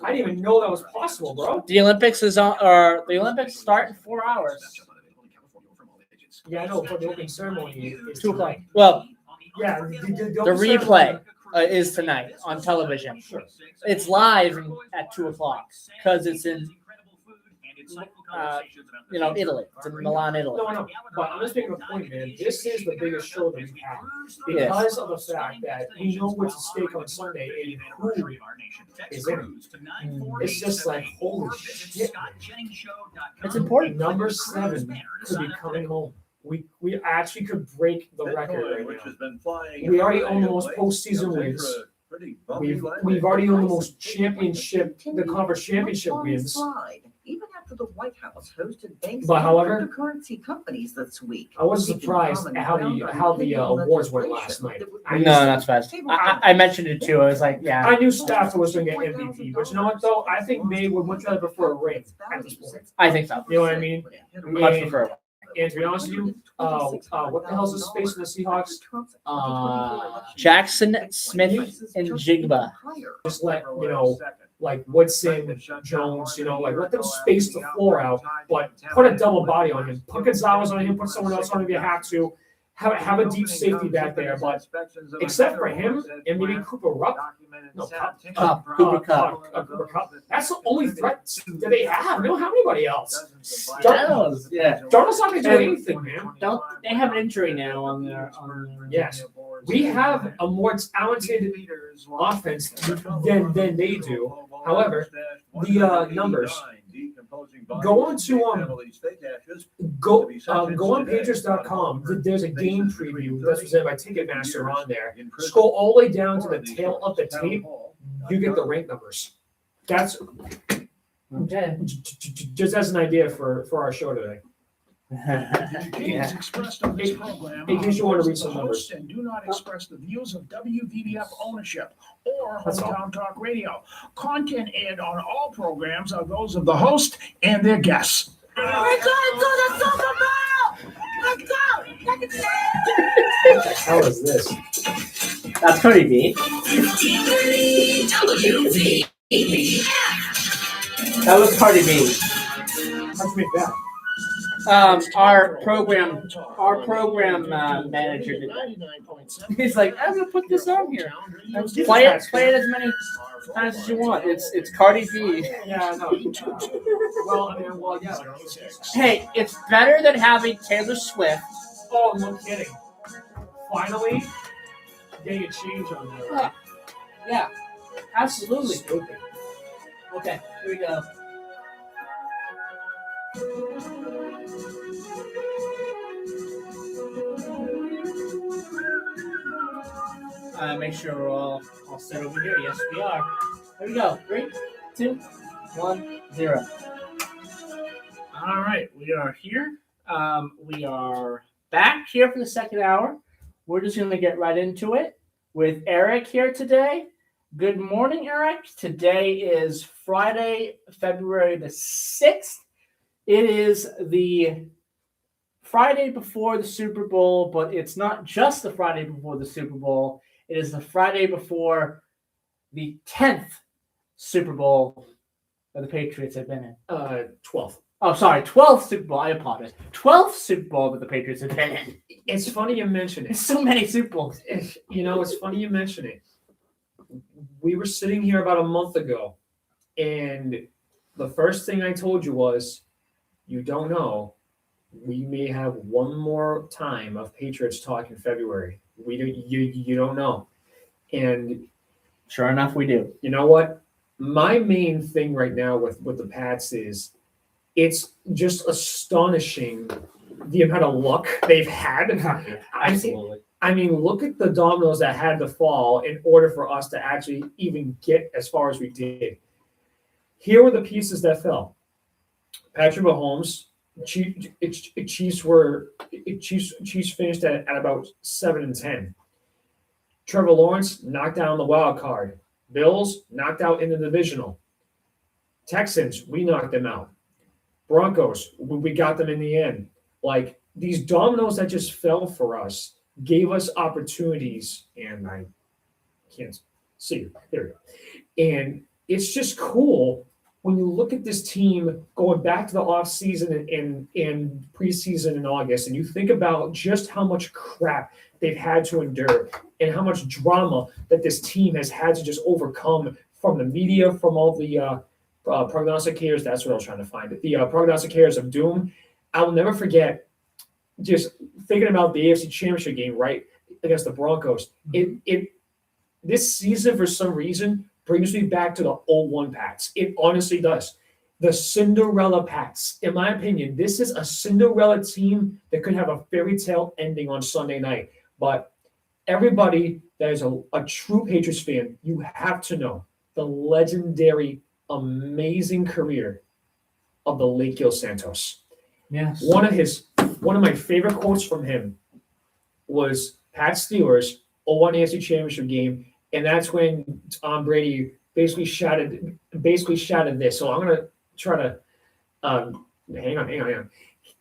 I didn't even know that was possible, bro. The Olympics is on, or the Olympics start in 4 hours. Yeah, I know, but the opening ceremony is 2 o'clock. tonight. Well, Yeah, the replay is tonight on television. Sure. It's live at 2 o'clock because it's in, Italy. It's in Milan, Italy. No, I know, but I'm just making a point, man. This is the biggest show that we have Yes. because of the fact that we know what's at stake on Sunday and who is in it. It's just like, holy shit. It's important. Number 7 could be coming home. We actually could break the record right now. We already own the most postseason wins. We've already owned the most the conference championship wins. Even after the White House hosted banks But and however, cryptocurrency companies this week. I wasn't surprised at how the awards went last night. No, not fast. I mentioned it too. I was like, yeah. I knew Stafford was going to get MVP, but you know what though? I think May would much rather prefer a ring at this point. I think so. You know what I mean? Much prefer. And to be honest with you, what the hell's his space in the Seahawks? Jackson Smith and Jigba. Just let like Woodson, Jones, like let them space the floor out, but put a double body on him. Put Gonzalez on him. Put someone else on him if you have to. Have a deep safety back there, but except for him and maybe Cooper Rupp, Cooper Kupp. That's the only threat that they have. They don't have anybody else. Darnold's not going to do anything, man. They have an injury now on their. Yes, we have a more talented offense than they do. However, the numbers. Go on to go on Patriots.com. There's a game preview that's presented by Ticketmaster on there. Scroll all the way down to the tail of the tape. You get the rank numbers. That's okay. Just as an idea for our show today. Opinions expressed on this program in case you want to read some the numbers. host and do not express the views of WVBF ownership or That's all. Hometown Talk Radio. Content aired on all programs are those of the host and their guests. We're going to the Super Bowl! Let's go! What the hell is this? That's pretty neat. That was Cardi B. How'd you make that? Our program manager did that. He's like, I'm gonna put this on here. Play it as many times as you want. It's Cardi B. Yeah, no. Yeah. Hey, it's better than having Taylor Swift. Oh, no kidding. Finally, getting a change on that. Yeah, absolutely. Stupid. Okay, here we go. Make sure we're all set over here. Yes, we are. Here we go. 3, 2, 1, 0. All right, we are here. We are back here for the second hour. We're just going to get right into it with Eric here today. Good morning, Eric. Today is Friday, February the 6th. It is the Friday before the Super Bowl, but it's not just the Friday before the Super Bowl. It is the Friday before the 10th Super Bowl that the Patriots have been in. 12th. Oh, sorry, 12th Super Bowl. I apologize. 12th Super Bowl that the Patriots have been in. It's funny you mention it. There's so many Super Bowls. It's funny you mention it. We were sitting here about a month ago, and the first thing I told you was, you don't know, we may have one more time of Patriots talk in February. You don't know. And sure enough, we do. You know what? My main thing right now with the Pats is it's just astonishing the amount of luck they've had. Absolutely. I mean, look at the dominoes that had to fall in order for us to actually even get as far as we did. Here were the pieces that fell. Patrick Mahomes, Chiefs finished at about 7-10. Trevor Lawrence knocked down the wild card. Bills knocked out in the divisional. Texans, we knocked them out. Broncos, we got them in the end. Like, these dominoes that just fell for us gave us opportunities, and I can't see you. There we go. And it's just cool when you look at this team going back to the offseason and preseason in August, and you think about just how much crap they've had to endure and how much drama that this team has had to just overcome from the media, from all the prognosticators. That's what I was trying to find. The prognosticators of doom. I will never forget just thinking about the AFC Championship game, right, against the Broncos. This season, for some reason, brings me back to the 0-1 Pats. It honestly does. The Cinderella Pats. In my opinion, this is a Cinderella team that could have a fairy tale ending on Sunday night. But everybody that is a true Patriots fan, you have to know the legendary, amazing career of the late Gil Santos. Yes. One of my favorite quotes from him was Pat Steelers 0-1 AFC Championship game, and that's when Tom Brady basically shouted this. So I'm gonna try to hang on.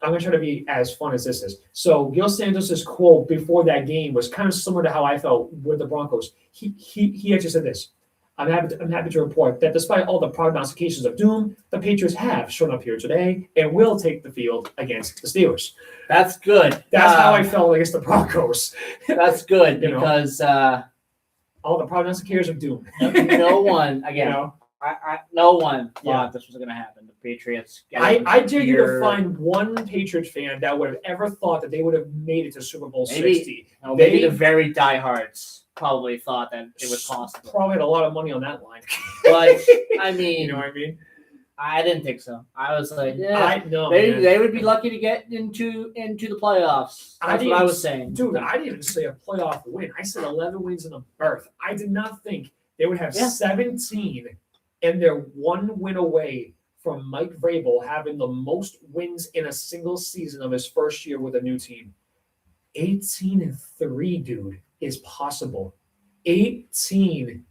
I'm gonna try to be as fun as this is. So Gil Santos' quote before that game was kind of similar to how I felt with the Broncos. He actually said this. I'm happy to report that despite all the prognostications of doom, the Patriots have shown up here today and will take the field against the Steelers. That's good. That's how I felt against the Broncos. That's good because all the prognosticators of doom. No one, again, no one thought Yeah. this was going to happen. The Patriots. I dare you to find one Patriots fan that would have ever thought that they would have made it to Super Bowl 60. Maybe the very diehards probably thought that it was possible. Probably had a lot of money on that line. But I mean, You know what I mean? I didn't think so. I was like, I know, they man. they would be lucky to get into the playoffs. That's what I was saying. Dude, I didn't even say a playoff win. I said 11 wins in a berth. I did not think they would have 17, and they're one win away from Mike Vrabel having the most wins in a single season of his first year with a new team. 18-3, dude, is possible. 18-3.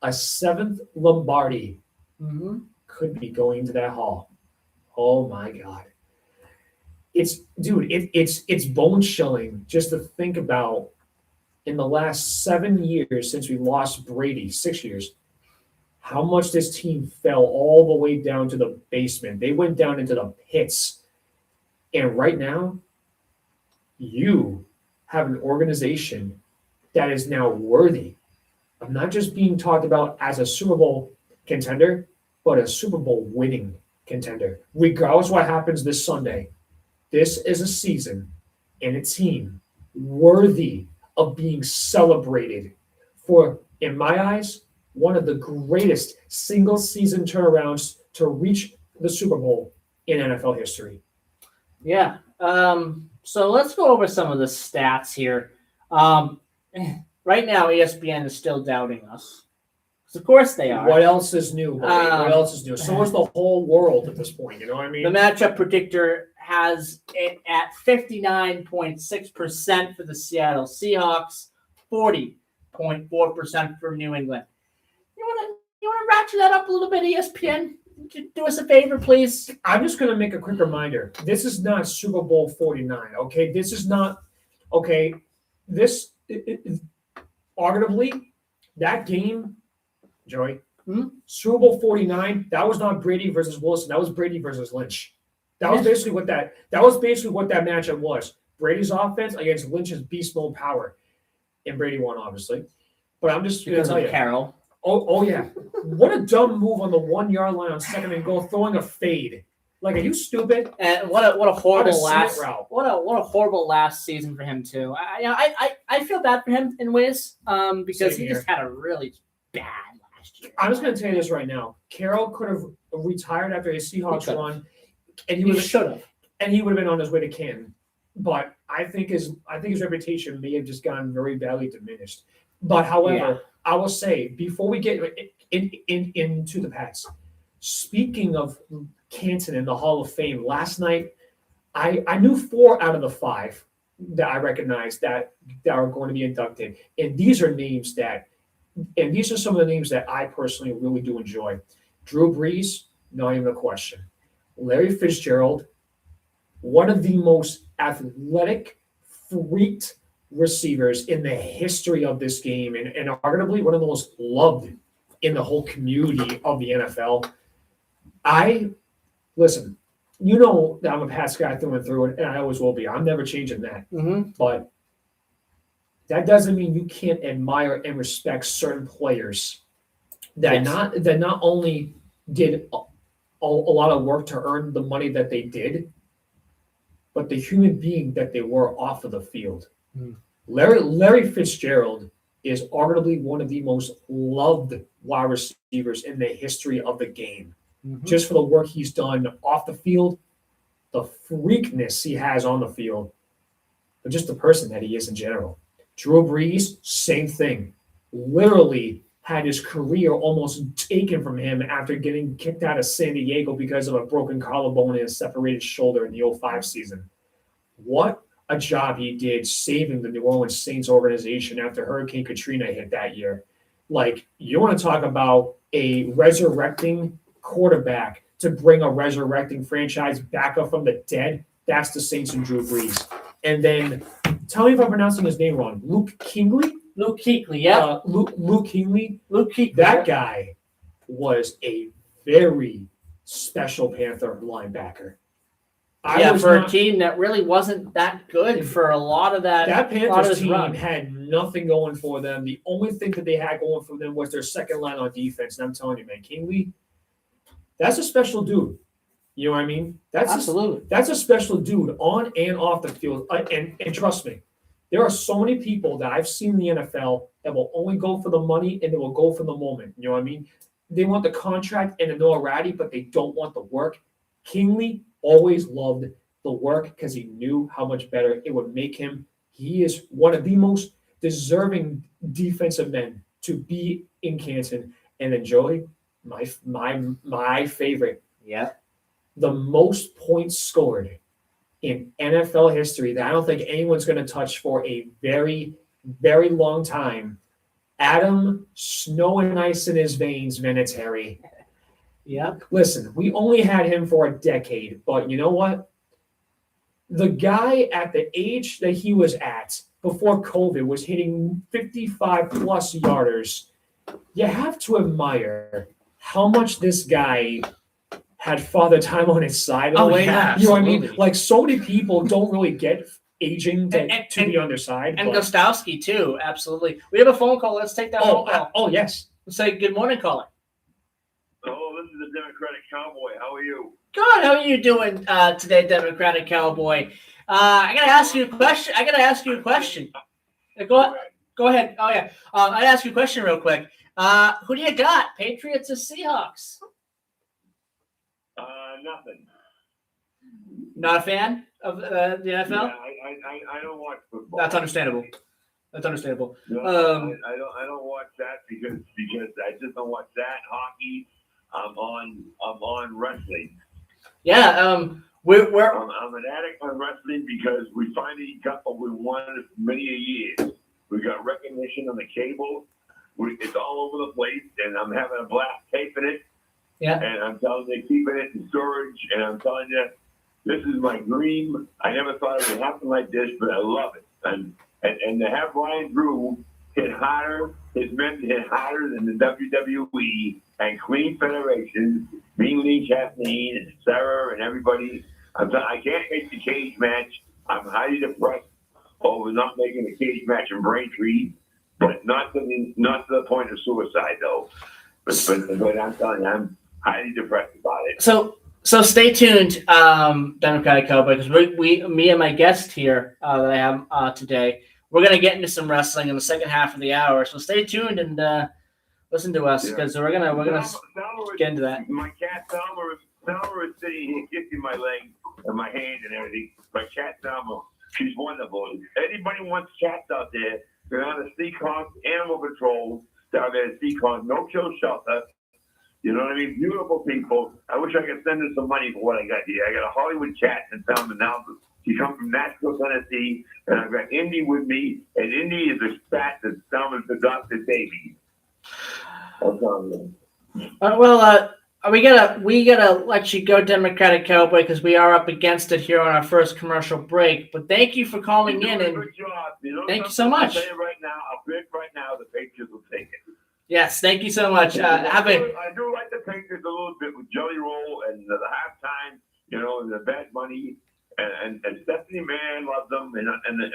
A 7th Lombardi could be going to that hall. Oh my God. It's bone chilling just to think about in the last 7 years since we lost Brady, 6 years, how much this team fell all the way down to the basement. They went down into the pits. And right now, you have an organization that is now worthy of not just being talked about as a Super Bowl contender, but a Super Bowl winning contender. Regardless of what happens this Sunday, this is a season and a team worthy of being celebrated for, in my eyes, one of the greatest single season turnarounds to reach the Super Bowl in NFL history. Yeah. So let's go over some of the stats here. Right now, ESPN is still doubting us. Of course they are. What else is new, buddy? What else is new? So is the whole world at this point. You know what I mean? The matchup predictor has it at 59.6% for the Seattle Seahawks, 40.4% for New England. You want to ratchet that up a little bit, ESPN? Do us a favor, please. I'm just going to make a quick reminder. This is not Super Bowl 49, okay? This is not, okay, arguably, that game, Joey, Super Bowl 49, that was not Brady versus Wilson. That was Brady versus Lynch. That was basically what that matchup was. Brady's offense against Lynch's beast mode power. And Brady won, obviously. But I'm just going to tell you. Carroll. Oh, yeah. What a dumb move on the 1 yard line on second and goal, throwing a fade. Like, are you stupid? And what a horrible last route. What a horrible last season for him too. I feel bad for him in ways because he just had a really bad last year. I'm just going to tell you this right now. Carroll could have retired after his Seahawks run, and He should have. and he would have been on his way to Canton. But I think his reputation may have just gotten very badly diminished. But however, I will say before we get into the Pats, speaking of Canton in the Hall of Fame, last night I knew 4 out of the 5 that I recognized that are going to be inducted, and these are some of the names that I personally really do enjoy. Drew Brees, not even a question. Larry Fitzgerald, one of the most athletic, freaked receivers in the history of this game, and arguably one of the most loved in the whole community of the NFL. Listen, you know that I'm a Pats guy through and through, and I always will be. I'm never changing that. But that doesn't mean you can't admire and respect certain players that not only did a lot of work to earn the money that they did, but the human being that they were off of the field. Larry Fitzgerald is arguably one of the most loved wide receivers in the history of the game. Just for the work he's done off the field, the freakness he has on the field, but just the person that he is in general. Drew Brees, same thing. Literally had his career almost taken from him after getting kicked out of San Diego because of a broken collarbone and a separated shoulder in the 2005 season. What a job he did saving the New Orleans Saints organization after Hurricane Katrina hit that year. Like, you want to talk about a resurrecting quarterback to bring a resurrecting franchise back up from the dead? That's the Saints and Drew Brees. And then, tell me if I'm pronouncing his name wrong. Luke Kuechly? Luke Kuechly, yeah. Luke Kuechly. Luke Kuechly. That guy was a very special Panther linebacker. For a team that really wasn't that good for a lot of that. That Panthers team had nothing going for them. The only thing that they had going for them was their second line on defense. And I'm telling you, man, Kuechly, that's a special dude. You know what I mean? Absolutely. That's a special dude on and off the field. And trust me, there are so many people that I've seen in the NFL that will only go for the money and they will go for the moment. You know what I mean? They want the contract and the notoriety, but they don't want the work. Kuechly always loved the work because he knew how much better it would make him. He is one of the most deserving defensive men to be in Canton. And then Joey, my favorite. Yeah. The most points scored in NFL history that I don't think anyone's going to touch for a very, very long time. Adam Snow and Ice in his veins, Vinatieri. Yeah. Listen, we only had him for a decade, but you know what? The guy at the age that he was at before COVID was hitting 55-plus yarders. You have to admire how much this guy had father time on his side. Yeah, you know what I mean? Like, so many people don't really get aging to be on their side. And Gostowski, too. Absolutely. We have a phone call. Let's take that phone call. Oh, yes. Let's say good morning, caller. Oh, this is the Democratic Cowboy. How are you? Good. How are you doing today, Democratic Cowboy? I got to ask you a question. Go ahead. Oh, yeah. I'd ask you a question real quick. Who do you got? Patriots or Seahawks? Nothing. Not a fan of the NFL? Yeah, I don't watch football. That's understandable. No, I don't watch that because I just don't watch that. Hockey. I'm on wrestling. Yeah. I'm an addict on wrestling because we finally got what we wanted for many years. We got recognition on the cable. It's all over the place, and I'm having a blast taping it. Yeah. And I'm telling you, keeping it in storage, and I'm telling you, this is my dream. I never thought it would happen like this, but I love it. And to have Ryan Drew hit harder, his men hit harder than the WWE and Clean Federation, Mean Lee Chastain and Sarah and everybody. I can't make the cage match. I'm highly depressed over not making a cage match in Braintree, but not to the point of suicide though. But I'm telling you, I'm highly depressed about it. So stay tuned, Democratic Cowboy, because me and my guest here that I have today, we're gonna get into some wrestling in the second half of the hour. So stay tuned and listen to us because we're gonna get into that. My cat Selma is sitting here kissing my leg and my hand and everything. My cat Selma, she's wonderful. Anybody wants cats out there, they're on the Seacon Animal Control down there at Seacon, no kill shelter. You know what I mean? Beautiful people. I wish I could send them some money for what I got here. I got a Hollywood cat in Selma now. She comes from Nashville, Tennessee, and I've got Indy with me, and Indy is a spat that Selma's adopted baby. We gotta let you go, Democratic Cowboy, because we are up against it here on our first commercial break. But thank you for calling in, and good job. thank you so much. I'll tell you right now, the Patriots will take it. Yes, thank you so much. I do like the Patriots a little bit with Jelly Roll and the halftime, and the Bad Bunny and Stephanie Mann loves them. And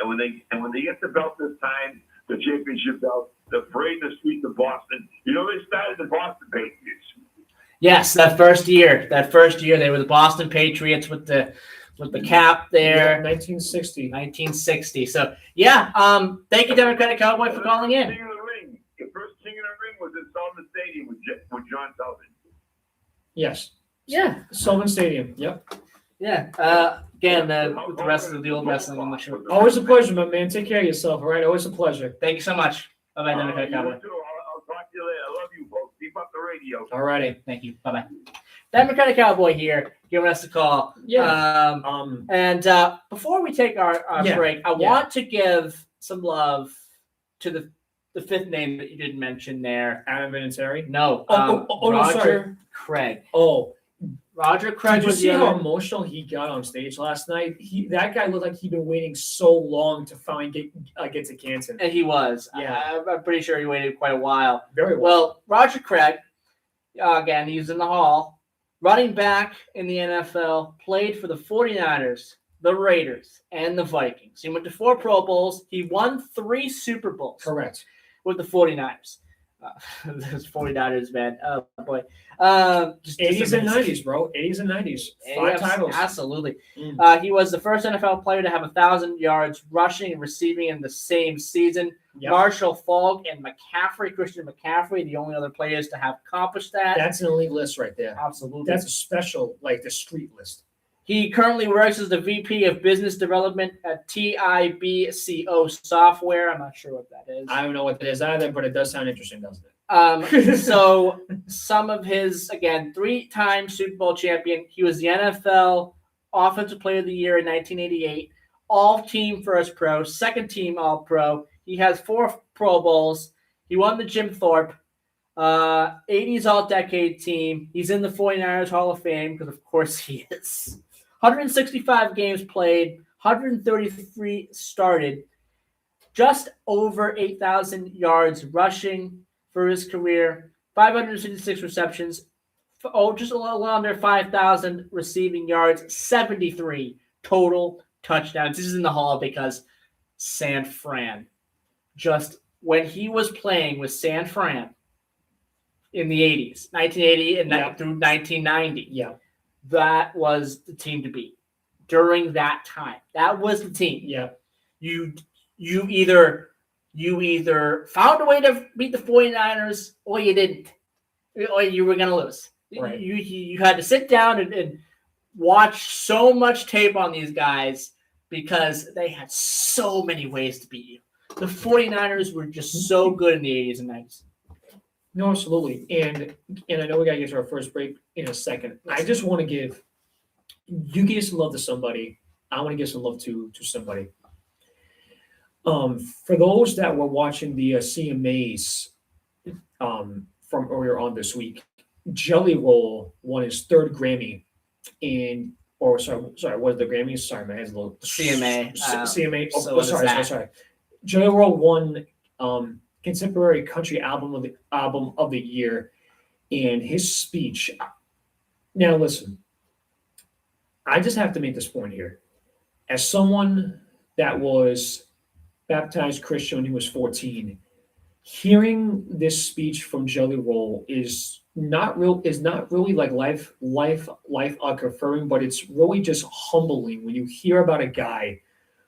when they get the belt this time, the championship belt, the parade in the streets of Boston. They started the Boston Patriots. Yes, that first year they were the Boston Patriots with the cap there. 1960. So thank you, Democratic Cowboy, for calling in. The first King of the Ring was in Sullivan Stadium with John Sullivan. Yes. Yeah. Sullivan Stadium. Yep. Yeah. Again, with the rest of the old wrestling on the show. Always a pleasure, my man. Take care of yourself. All right. Always a pleasure. Thank you so much. Bye bye, Democratic Cowboy. I'll talk to you later. I love you, folks. Keep up the radio. All righty. Thank you. Bye bye. Democratic Cowboy here, giving us a call. Yeah. And before we take our break, I want to give some love to the fifth name that you didn't mention there. Adam Vinatieri? No. Roger Craig. Oh. Roger Craig. Did you see how emotional he got on stage last night? That guy looked like he'd been waiting so long to finally get to Canton. And he was. Yeah. I'm pretty sure he waited quite a while. Very well. Roger Craig, again, he's in the hall. Running back in the NFL, played for the 49ers, the Raiders, and the Vikings. He went to 4 Pro Bowls. He won 3 Super Bowls. Correct. With the 49ers. Those 49ers, man. Oh, boy. 80s and 90s, bro. 80s and 90s. 5 titles. Absolutely. He was the first NFL player to have 1,000 yards rushing and receiving in the same season. Yep. Marshall Faulk and Christian McCaffrey, the only other players to have accomplished that. That's an elite list right there. Absolutely. That's a special, like the street list. He currently works as the VP of Business Development at TIBCO Software. I'm not sure what that is. I don't know what that is either, but it does sound interesting, doesn't it? So some of his, again, 3-time Super Bowl champion. He was the NFL Offensive Player of the Year in 1988, All-Team First Pro, Second Team All-Pro. He has 4 Pro Bowls. He won the Jim Thorpe 80s All-Decade Team. He's in the 49ers Hall of Fame because, of course, he is. 165 games played, 133 started, just over 8,000 yards rushing for his career, 566 receptions, just a little under 5,000 receiving yards, 73 total touchdowns. This is in the Hall because San Fran. Just when he was playing with San Fran in the 80s, 1980 and through 1990. Yeah. That was the team to beat during that time. That was the team. Yeah. You either found a way to beat the 49ers or you didn't. Or you were going to lose. Right. You had to sit down and watch so much tape on these guys because they had so many ways to beat you. The 49ers were just so good in the 80s and 90s. No, absolutely. And I know we got to get to our first break in a second. I just want to give some love to somebody. I want to give some love to somebody. For those that were watching the CMAs from earlier on this week, Jelly Roll won his 3rd Grammy what are the Grammys? Sorry, my head's a little CMA. CMA. So sorry. Jelly Roll won contemporary country album of the year, and his speech. Now listen, I just have to make this point here. As someone that was baptized Christian when he was 14, hearing this speech from Jelly Roll is not really like life confirming, but it's really just humbling when you hear about a guy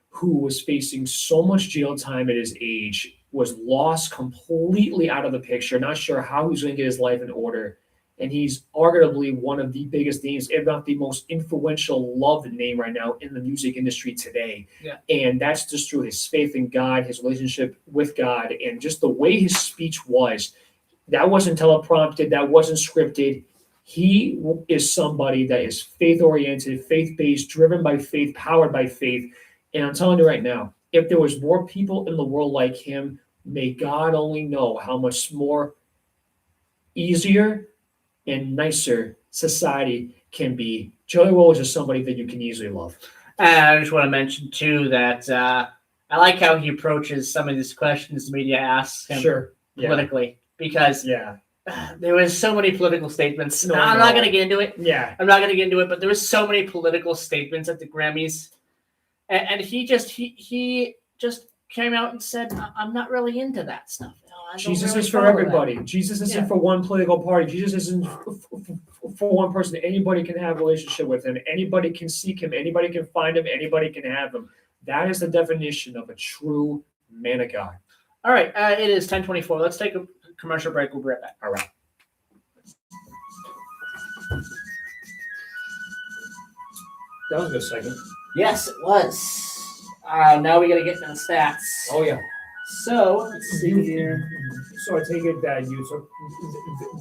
who was facing so much jail time at his age, was lost completely out of the picture, not sure how he's going to get his life in order. And he's arguably one of the biggest names, if not the most influential, loved name right now in the music industry today. Yeah. And that's just through his faith in God, his relationship with God, and just the way his speech was. That wasn't teleprompted. That wasn't scripted. He is somebody that is faith-oriented, faith-based, driven by faith, powered by faith. And I'm telling you right now, if there was more people in the world like him, may God only know how much more easier and nicer society can be. Jelly Roll is just somebody that you can easily love. And I just want to mention too that I like how he approaches some of these questions the media asks him politically, because there was so many political statements. I'm not going to get into it. Yeah, I'm not going to get into it, but there was so many political statements at the Grammys, and he just came out and said, "I'm not really into that stuff." Jesus is for everybody. Jesus isn't for one political party. Jesus isn't for one person. Anybody can have a relationship with him. Anybody can seek him. Anybody can find him. Anybody can have him. That is the definition of a true man of God. All right, it is 10:24. Let's take a commercial break. We'll be right back. All right. That was a good segment. Yes, it was. Now we got to get into the stats. Oh, yeah. So, let's see here. So I take it that you took,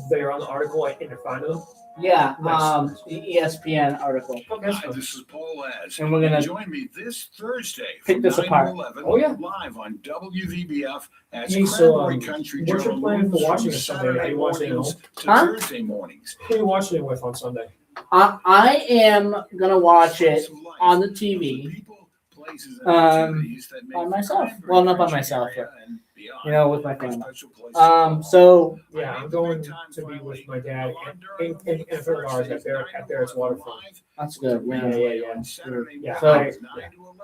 they're on the article and you're finding them? Yeah, Nice. the ESPN article. Hi, this is Paul Lads. And we're gonna join me this Thursday pick from this 9 apart. to 11 Oh, yeah. live on WVBF as Hey, so, Cranberry Country what's your Journal plan for moves from watching it Sunday? Are Saturday you watching it mornings home? to Huh? Thursday mornings. Who are you watching it with on Sunday? I am going to watch it on the TV by myself. Well, not by myself, but, with my family. So, Yeah, I'm going to be with my dad in Fair Lars at Barrett's Waterfront. that's good. Yeah. Yeah, So,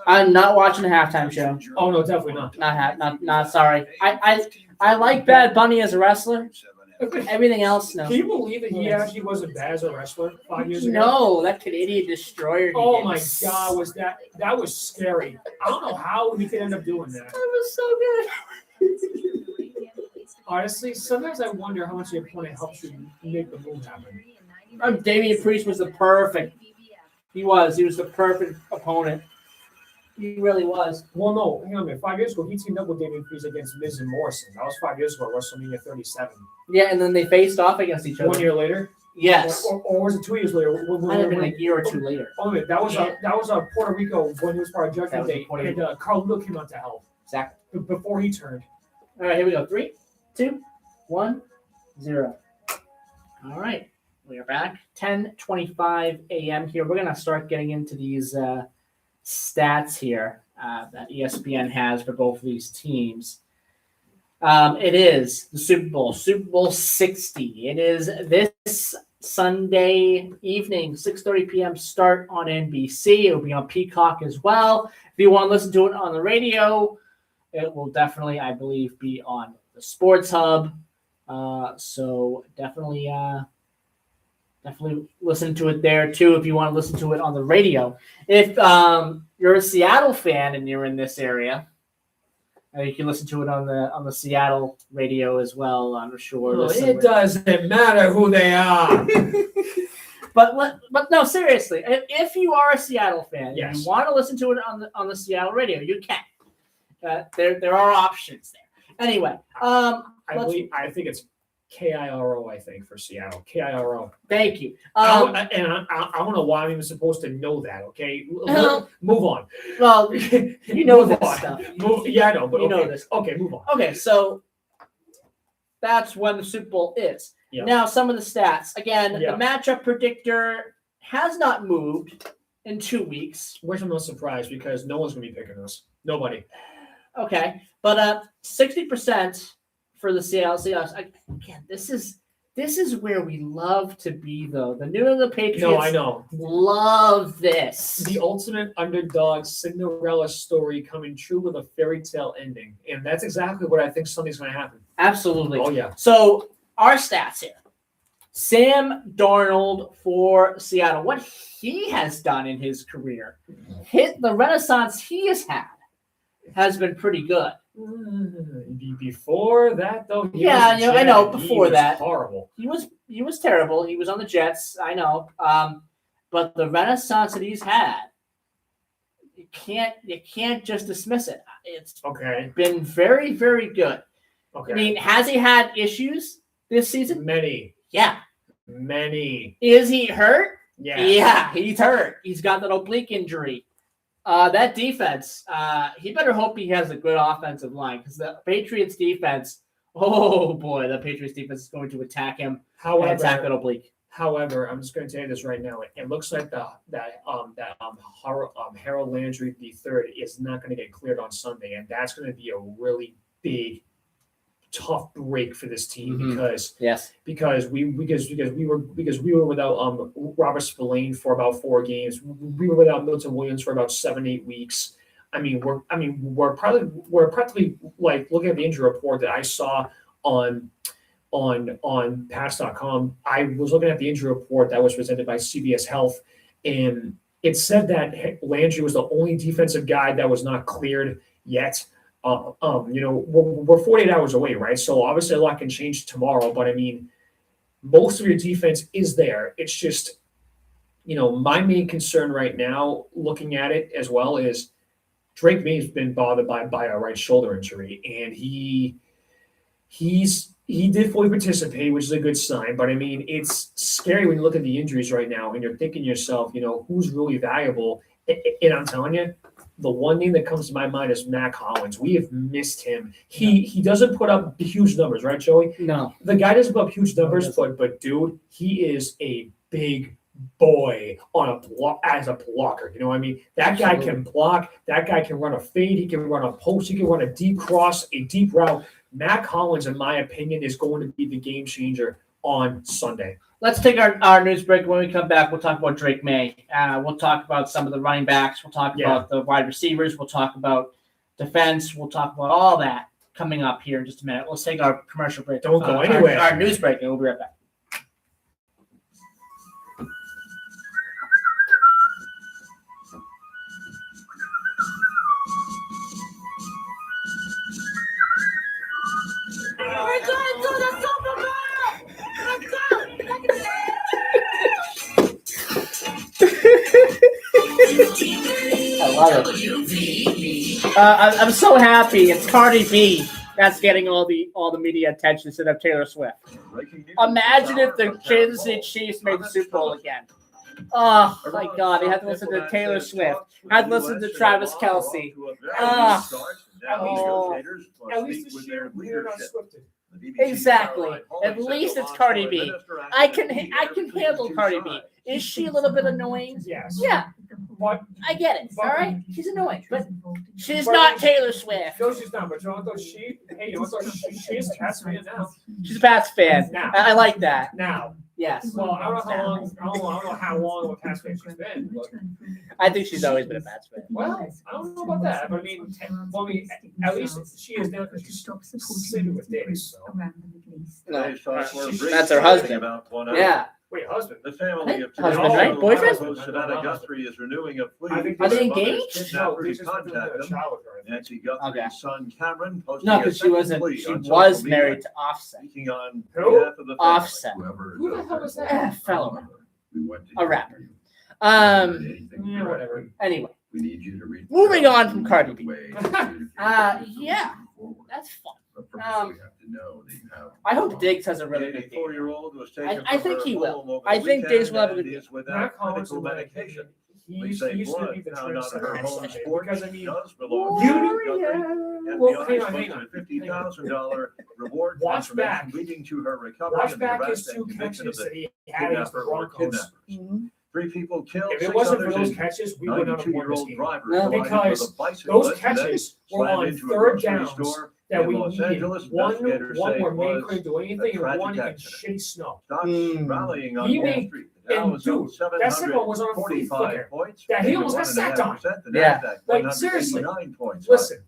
I'm not watching the halftime show. oh no, definitely not. Not sorry. I like Bad Bunny as a wrestler. Everything else, no. Can you believe that he actually wasn't bad as a wrestler 5 years ago? No, that Canadian destroyer. Oh my God, that was scary. I don't know how he could end up doing that. That was so good. Honestly, sometimes I wonder how much your opponent helps you make the move happen. Damian Priest was the perfect. He was the perfect opponent. He really was. Well, no, hang on a minute. 5 years ago, he teamed up with Damian Priest against Miz and Morrison. That was 5 years ago at WrestleMania 37. Yeah, and then they faced off against each other. 1 year later? Yes. Or was it 2 years later? Might have been a year or two later. Oh, wait, that was Puerto Rico when he was part of That Judgment was Day, Puerto and Carlito came out to help. Exactly. Before he turned. All right, here we go. 3, 2, 1, 0. All right, we are back. 10:25 a.m. here. We're gonna start getting into these stats here that ESPN has for both of these teams. It is the Super Bowl 60. It is this Sunday evening, 6:30 p.m. start on NBC. It will be on Peacock as well. If you want to listen to it on the radio, it will definitely, I believe, be on the Sports Hub. So definitely listen to it there too if you want to listen to it on the radio. If you're a Seattle fan and you're in this area, you can listen to it on the Seattle radio as well. I'm sure. Well, it doesn't matter who they are. But no, seriously, if you are a Seattle fan Yes. and you want to listen to it on the Seattle radio, you can. There are options there. Anyway, I think it's KIRO, I think, for Seattle. KIRO. Thank you. I don't know why I'm even supposed to know that, okay? Move on. Well, you know Move this on. stuff. Yeah, I know, but You okay. know this. Okay, move on. Okay, so that's when the Super Bowl is. Yeah. Now, some of the stats. Again, Yeah. the matchup predictor has not moved in 2 weeks. Which I'm not surprised because no one's going to be picking us. Nobody. Okay, but 60% for the Seattle Seahawks. Again, this is where we love to be, though. The New England Patriots. No, I know. Love this. The ultimate underdog Cinderella story coming true with a fairy tale ending, and that's exactly what I think Sunday's going to happen. Absolutely. Oh yeah. So our stats here. Sam Darnold for Seattle. What he has done in his career, the renaissance he has been pretty good. Before that, though, I know. Before that, horrible. He was terrible. He was on the Jets. I know. But the renaissance that he's had, you can't just dismiss it. It's been very, very good. Okay. I mean, has he had issues this season? Many. Yeah. Many. Is he hurt? Yeah. Yeah, he's hurt. He's got that oblique injury. That defense, he better hope he has a good offensive line because the Patriots defense, oh boy, the Patriots defense is going to attack him and attack that oblique. However, I'm just going to tell you this right now. It looks like Harold Landry III is not going to get cleared on Sunday, and that's going to be a really big, tough break for this team because we were without Robert Spillane for about 4 games. We were without Milton Williams for about 7-8 weeks. We're practically like looking at the injury report that I saw on Pats.com. I was looking at the injury report that was presented by CBS Health, and it said that Landry was the only defensive guy that was not cleared yet. We're 48 hours away, right? So obviously a lot can change tomorrow, but I mean, most of your defense is there. It's just, my main concern right now, looking at it as well, is Drake May's been bothered by a right shoulder injury, and he did fully participate, which is a good sign. But I mean, it's scary when you look at the injuries right now, and you're thinking to yourself, who's really valuable? And I'm telling you, the one name that comes to my mind is Mac Hollins. We have missed him. He doesn't put up huge numbers, right, Joey? No. The guy doesn't put up huge numbers, but dude, he is a big boy as a blocker. You know what I mean? That guy can block. That guy can run a fade. He can run a post. He can run a deep cross, a deep route. Mac Hollins, in my opinion, is going to be the game changer on Sunday. Let's take our news break. When we come back, we'll talk about Drake May. We'll talk about some of the running backs. We'll talk about the wide receivers. We'll talk about defense. We'll talk about all that coming up here in just a minute. Let's take our commercial break. Don't go anywhere. Our news break, and we'll be right back. We're going to the Super Bowl! Let's go! I love it. I'm so happy. It's Cardi B that's getting all the media attention instead of Taylor Swift. Imagine if the Kansas City Chiefs made the Super Bowl again. Oh my God! They had to listen to Taylor Swift. Had to listen to Travis Kelce. At least the sheer weird unscripted. Exactly. At least it's Cardi B. I can handle Cardi B. Is she a little bit annoying? Yes. Yeah. But I get it. All right. She's annoying, but she's not Taylor Swift. No, she's not. But you know what? She is a Pats fan now. She's a Pats fan. Now. I like that. Now. Yes. Well, I don't know how long of a Pats fan she's been. But, I think she's always been a Pats fan. well, I don't know about that. But I mean, at least she is now because she's sleeping with Davis. So. That's her husband. Yeah. Wait, husband. The family of Husband, right? Boyfriend? Savannah Guthrie is renewing a plea. Are they engaged? No, to contact them. Nancy Guthrie's son Cameron posted No, because she was married to Offset. Speaking on Who? behalf of the family. Offset. Who the hell is that? Fellow. A rapper. Yeah, whatever. Anyway. We need you to read. Moving on from Cardi B. Yeah. That's fun. I hope Diggs has a really good game. 84-year-old was taken I from think her he will. home over I the think Diggs will have a weekend good and game. is without medical medication. Police say blood found on her home sport because I mean, does belong to Guthrie, and well, the hang on. a $50,000 reward Watch confirmation back. leading to her recovery Watch and the back arrest his and 2 conviction of catches that the he had against the kidnapper or Broncos. kidnappers. 3 people killed, If it 6 wasn't for others those injured. catches, we would not have won this 92-year-old game. driver No. collided with a Because bicyclist those catches today, were slammed on into a 3rd grocery downs store, that In we Los needed Angeles, one investigators say where it man was couldn't do anything, a and one in tragic accident. shitty snow. Stocks rallying on He Wall made- Street. The Dow and was dude, up that second one was on a free 745 flicker. points. That he almost got sacked on. 1.5%. The Yeah. Nasdaq, Like, seriously. 189 points. Listen,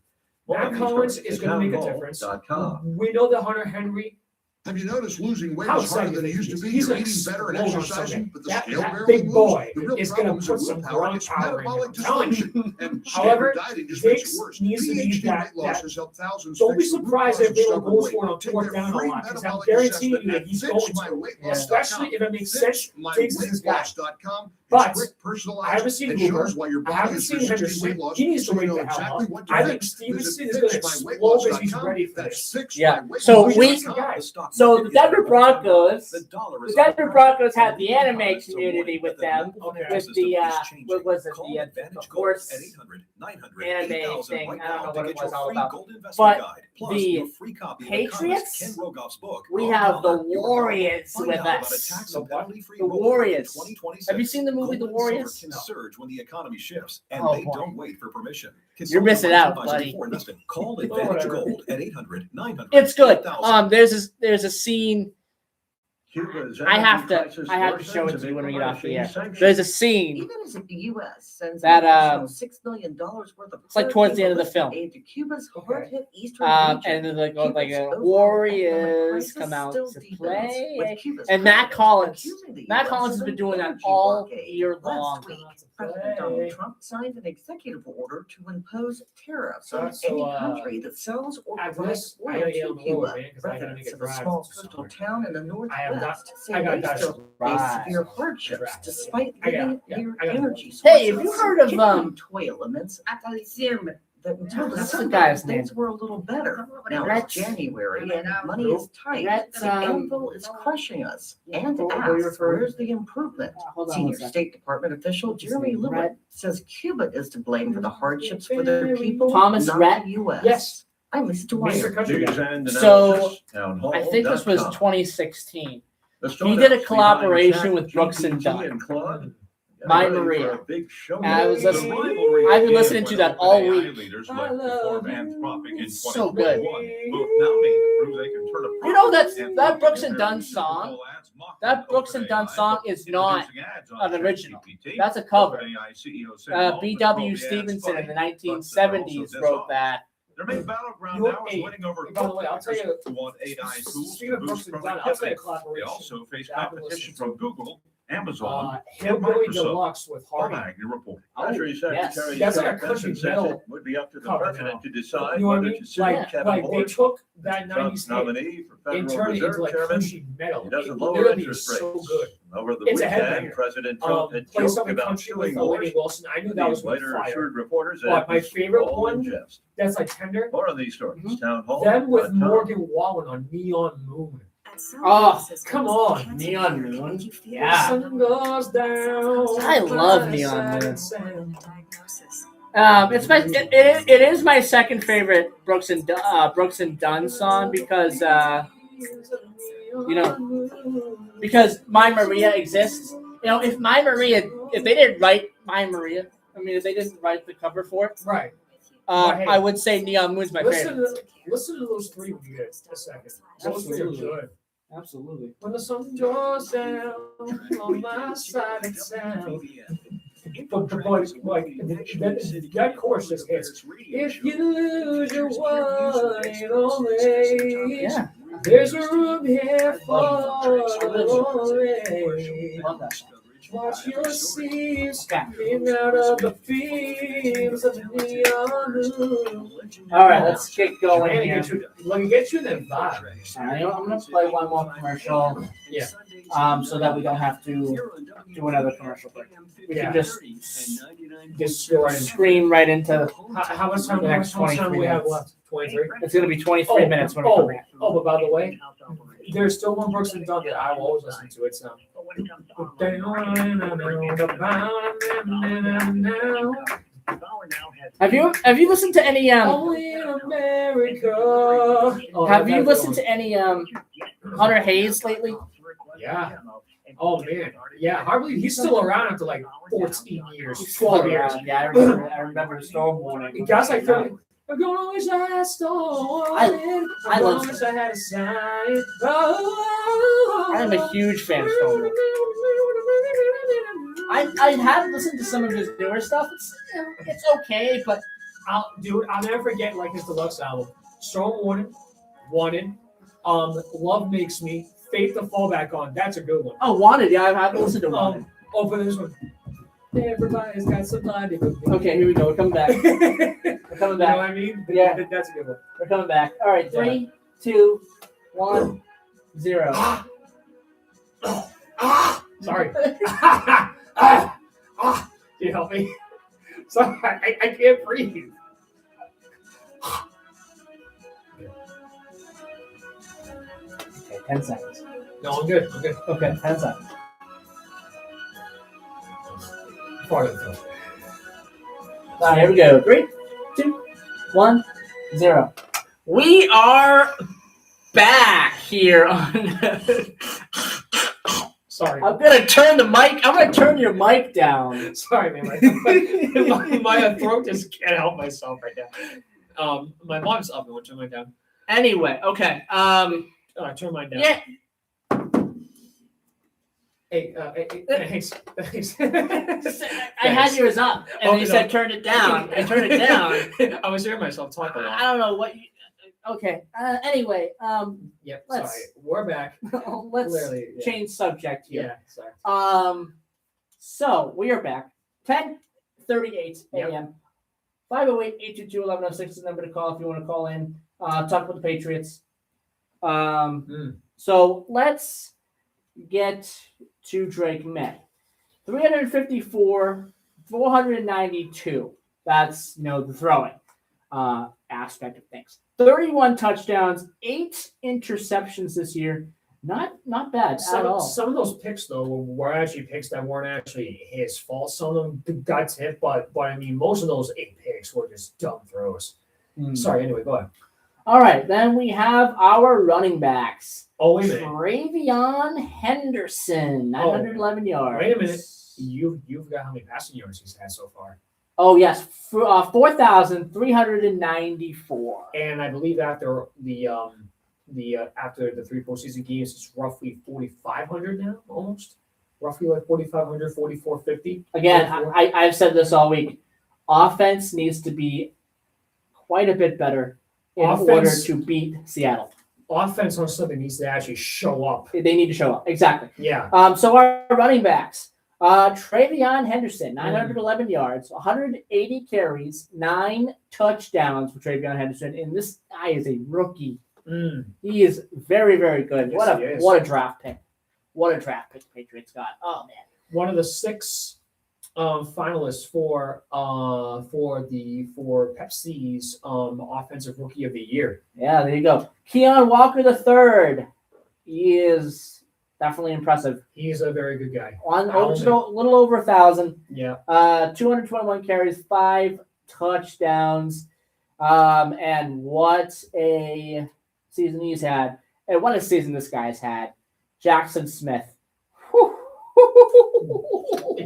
More Matt on these Collins stories is at going to make a difference. townhall.com. We know that Hunter Henry. Have you noticed losing weight How is harder excited than it he used to is. be? He's You're gonna eating better and explode on exercising, Sunday. but the That scale barely big moves. boy The real is going problem to put is some willpower. grunt It's power in metabolic him. I'm telling you. dysfunction, and However, standard dieting just makes Diggs it worse. needs to be PhD that- weight loss that- has helped thousands Don't be fix the root surprised cause if of they stubborn goes weight. for it on Take fourth their down a free lot. Because I'm metabolic guaranteeing you assessment that at he's going to. fixmyweightloss.com. Especially if it makes sense. Diggs is his guy. Fixmyweightloss.com. But It's quick, personalized, I haven't seen and Hoover. shows why your I body haven't is seen resisting Henderson. weight loss. He needs to so you wake know the hell exactly up. what to I think fix. Stevenson Visit is going to explode because he's fixmyweightloss.com. ready for That's this. Yeah. fixmyweightloss.com. So He's we, a guy. so the Denver Broncos, had the anime community with them, with the what was it, the horse anime thing. I don't know what it was all about. But the Patriots, we have the Warriors with us. The Warriors. Have you seen the movie The Warriors? Surge when the economy shifts, and Oh, they boy. don't wait for permission. You're missing out, buddy. Call Advantage Gold at 800-900. It's good. 8000. There's a scene. I have to show it to you when we get off the air. There's a scene Even as the U.S. sends that an additional $6 million worth of it's like towards the end of the film. aid to Cuba's hard-hit eastern And region. then like Cuba's overall Warriors economic come out crisis to still play, deepens, with Cuba's and Matt president Collins. accusing the Matt US Collins of has been an doing that energy all blockade. year Last long. week, President Donald Trump signed an executive order to impose tariffs on any country that sells or provides oil to Cuba. Residents of a small coastal town in the northwest say they still face severe hardships despite living near energy sources. Hey, have you heard of toy elements that until What's the December guy's things name? were a little better. Now Rhett- it's January and money is tight. Rhett, The anvil is crushing us. And who are you asks, referring- where's the improvement? Hold on Senior one second. State Department official What's his Jeremy name? Lewin Rhett- says Cuba is to blame for the hardships for their people, Thomas not Rhett? the U.S. Yes. I'm Lisa Dwyer. So I think this was 2016. He did a collaboration with Brooks and Dunn. My Maria. And I was listening. I've been listening to that all week. So good. You know that Brooks and Dunn song. That Brooks and Dunn song is not an original. That's a cover. B.W. Stevenson in the 1970s wrote that. Their main battleground You- now is hey, winning over by the way, I'll tell you- who want AI tools Speaking to of boost Brooks and Dunn, I'll tell you a productivity. They collaboration also face that I've been competition listening from Google, Amazon, and Hillbilly Microsoft. Deluxe with Bob Hardy. Agnew report. Treasury yes. Secretary That's like a Scott country Bessent says metal it would be up to the cover president now. to decide You know what I whether mean? to sue Like Kevin they Moore, took that Trump's 90s hit nominee for and Federal turned it into Reserve like Chairman. country metal. He doesn't It lower literally interest is so rates. good. Over the It's a weekend, headbanger. President Trump had Play joked something about country suing with Whitney Moore. Wilson. I knew that was Later fire. assured reporters that But it my was favorite all in one jest. that's like tender. More of these stories. Town Hall. Then with .com. Morgan Wallen on Neon Moon. Oh, come on. Neon Moon. The Yeah. sun goes down. I love Neon Moon. Moon. It is my second favorite Brooks and Dunn song because because My Maria exists. You know, if they didn't write My Maria, if they didn't write the cover for it, right? I would say Neon Moon's my favorite. Listen to those three when you get a second. Those three are Absolutely. good. Absolutely. When the sun goes down on my side of town. But that chorus just hits. If you lose your one and only, Yeah. there's a room here for only. Watch your sleeves coming out of the beams of the neon moon. All right, let's get going Let me here. get you that vibe. I'm gonna play one more commercial. Yeah. So that we don't have to do another commercial break. We Yeah. can just go right in. scream right into How much time? the next How much time 23 we have minutes. left? 23. It's gonna be 23 minutes when we come back. But by the way, there's still one Brooks and Dunn that I will always listen to. It's Have you listened to any Only in America. Have you listened to any Hunter Hayes lately? Yeah. Oh man. Yeah. Hard to believe he's still around after like 14 years, He's still 12 years. around. Yeah, I remember the storm warning. The guy's like 30. I'm gonna wish I had stolen. I love wish I had a sign. Oh, I'm a huge fan of Stone. I have listened to some of his newer stuff. It's okay, but I'll never forget like his deluxe album. Storm Warning, Wanted, Love Makes Me, Faith to Fall Back On. That's a good one. oh, Wanted. Yeah, I've listened to Wanted. Open this one. Everybody's got somebody. Okay, here we go. We're coming back. We're coming You back. know what I mean? Yeah. That's a good one. We're coming back. All right, 3, 2, 1, 0. Sorry. Can you help me? Sorry, I can't breathe. Okay, 10 seconds. No, I'm good. I'm good. Okay, 10 seconds. Part of it. All right, here we go. 3, 2, 1, 0. We are back here on. Sorry. I'm gonna turn the mic. I'm gonna turn your mic down. Sorry, man. My throat just can't help myself right now. My mom's up. I want to turn mine down. Anyway, okay. Turn mine down. Yeah. Hey, thanks. I had yours up, and you said turn it down. I turned it down. I was hearing myself talk a lot. I don't know what. Okay. Anyway. Yep. Let's- Sorry. We're back. Let's Clearly, yeah. change subject here. Yeah. Sorry. So we are back. 10:38 a.m. 508-822-1106 is the number to call if you want to call in. Talk about the Patriots. So let's get to Drake May. 354, 492. That's the throwing aspect of things. 31 touchdowns, 8 interceptions this year. Not bad at all. Some of those picks though were actually picks that weren't actually his fault. Some of them got tipped, but I mean most of those 8 picks were just dumb throws. Sorry. Anyway, go ahead. All right, then we have our running backs. Oh, wait a minute. Travion Henderson, 911 yards. Wait a minute. You forgot how many passing yards he's had so far. Oh yes, 4,394. And I believe after the after the 3 postseason games, it's roughly 4,500 now, almost. Roughly like 4,500, 4,450. Again, I've said this all week. Offense needs to be quite a bit better in order to beat Seattle. Offense on Sunday needs to actually show up. They need to show up. Exactly. Yeah. So our running backs. Travion Henderson, 911 yards, 180 carries, 9 touchdowns for Travion Henderson. And this guy is a rookie. He is very, very good. Yes, What a draft pick. What a draft pick the Patriots got. Oh, man. One of the 6 finalists for Pepsi's offensive rookie of the year. Yeah, there you go. Keon Walker III. He is definitely impressive. He's a very good guy. A little over 1,000. Yeah. 221 carries, 5 touchdowns. And what a season he's had. And what a season this guy's had. Jackson Smith.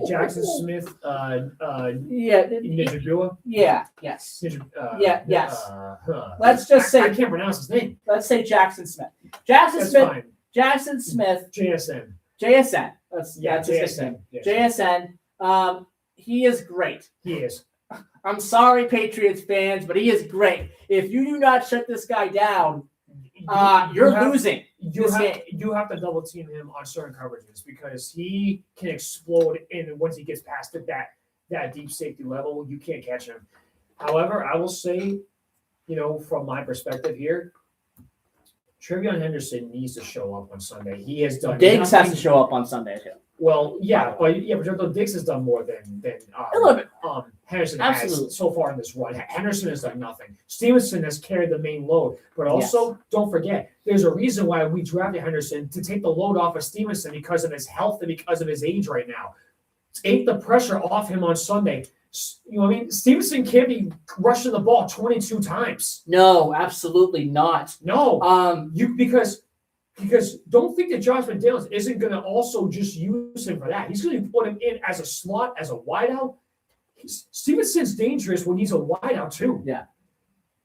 Jackson Smith, Nijabua? Yeah, yes. Yes. Let's just say I can't pronounce his name. Let's say Jackson Smith. That's fine. Jackson Smith. JSN. JSN. That's his JSN. nickname. JSN. He is great. He is. I'm sorry, Patriots fans, but he is great. If you do not shut this guy down, you're losing. You have to double team him on certain coverages because he can explode, and once he gets past that deep safety level, you can't catch him. However, I will say, from my perspective here, Travion Henderson needs to show up on Sunday. He has done. Diggs has to show up on Sunday too. Well, yeah, but Diggs has done more than a little bit. Henderson Absolutely. has so far in this run. Henderson has done nothing. Stevenson has carried the main load, but also don't forget, there's a reason why we drafted Henderson to take the load off of Stevenson because of his health and because of his age right now. Take the pressure off him on Sunday. You know what I mean? Stevenson can't be rushing the ball 22 times. No, absolutely not. No. Because don't think that Josh McDaniels isn't going to also just use him for that. He's going to put him in as a slot, as a wideout. Stevenson's dangerous when he's a wideout too. Yeah.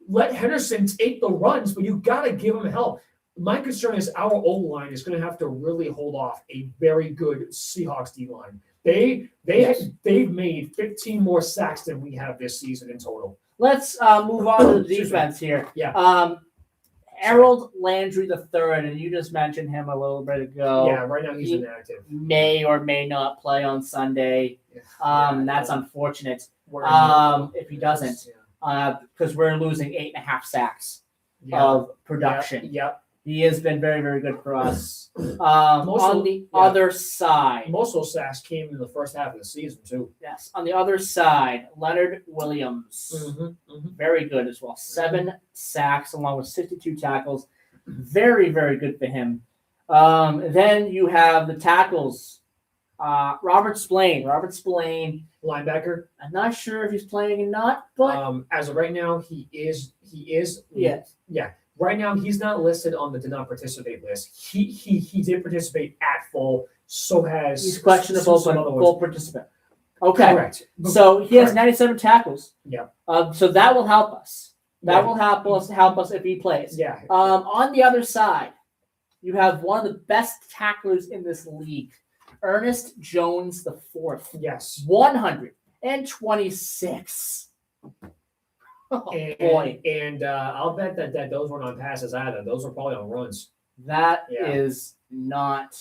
let Henderson take the runs, but you got to give him help. My concern is our O-line is going to have to really hold off a very good Seahawks D-line. They've made 15 more sacks than we have this season in total. Let's move on to the defense here. Yeah. Harold Landry III, and you just mentioned him a little bit ago. Yeah, right now he's He inactive. may or may not play on Sunday. That's unfortunate. If he doesn't, because we're losing 8.5 sacks of production. Yep. He has been very, very good for us. On the other side. Most of those sacks came in the first half of the season, too. Yes. On the other side, Leonard Williams. Very good as well. 7 sacks along with 62 tackles. Very, very good for him. Then you have the tackles. Robert Spillane. Linebacker. I'm not sure if he's playing or not, but as of right now, he is. Yes. Yeah. Right now, he's not listed on the did not participate list. He did participate at full. So has he's questionable, some but other full ones. participant. Okay. Correct. So he has 97 tackles. Yeah. So that will help us. That Yeah. will help us if he plays. Yeah. On the other side, you have one of the best tacklers in this league, Ernest Jones IV. Yes. 126. Oh, boy. And I'll bet that those weren't on passes either. Those were probably on runs. That is not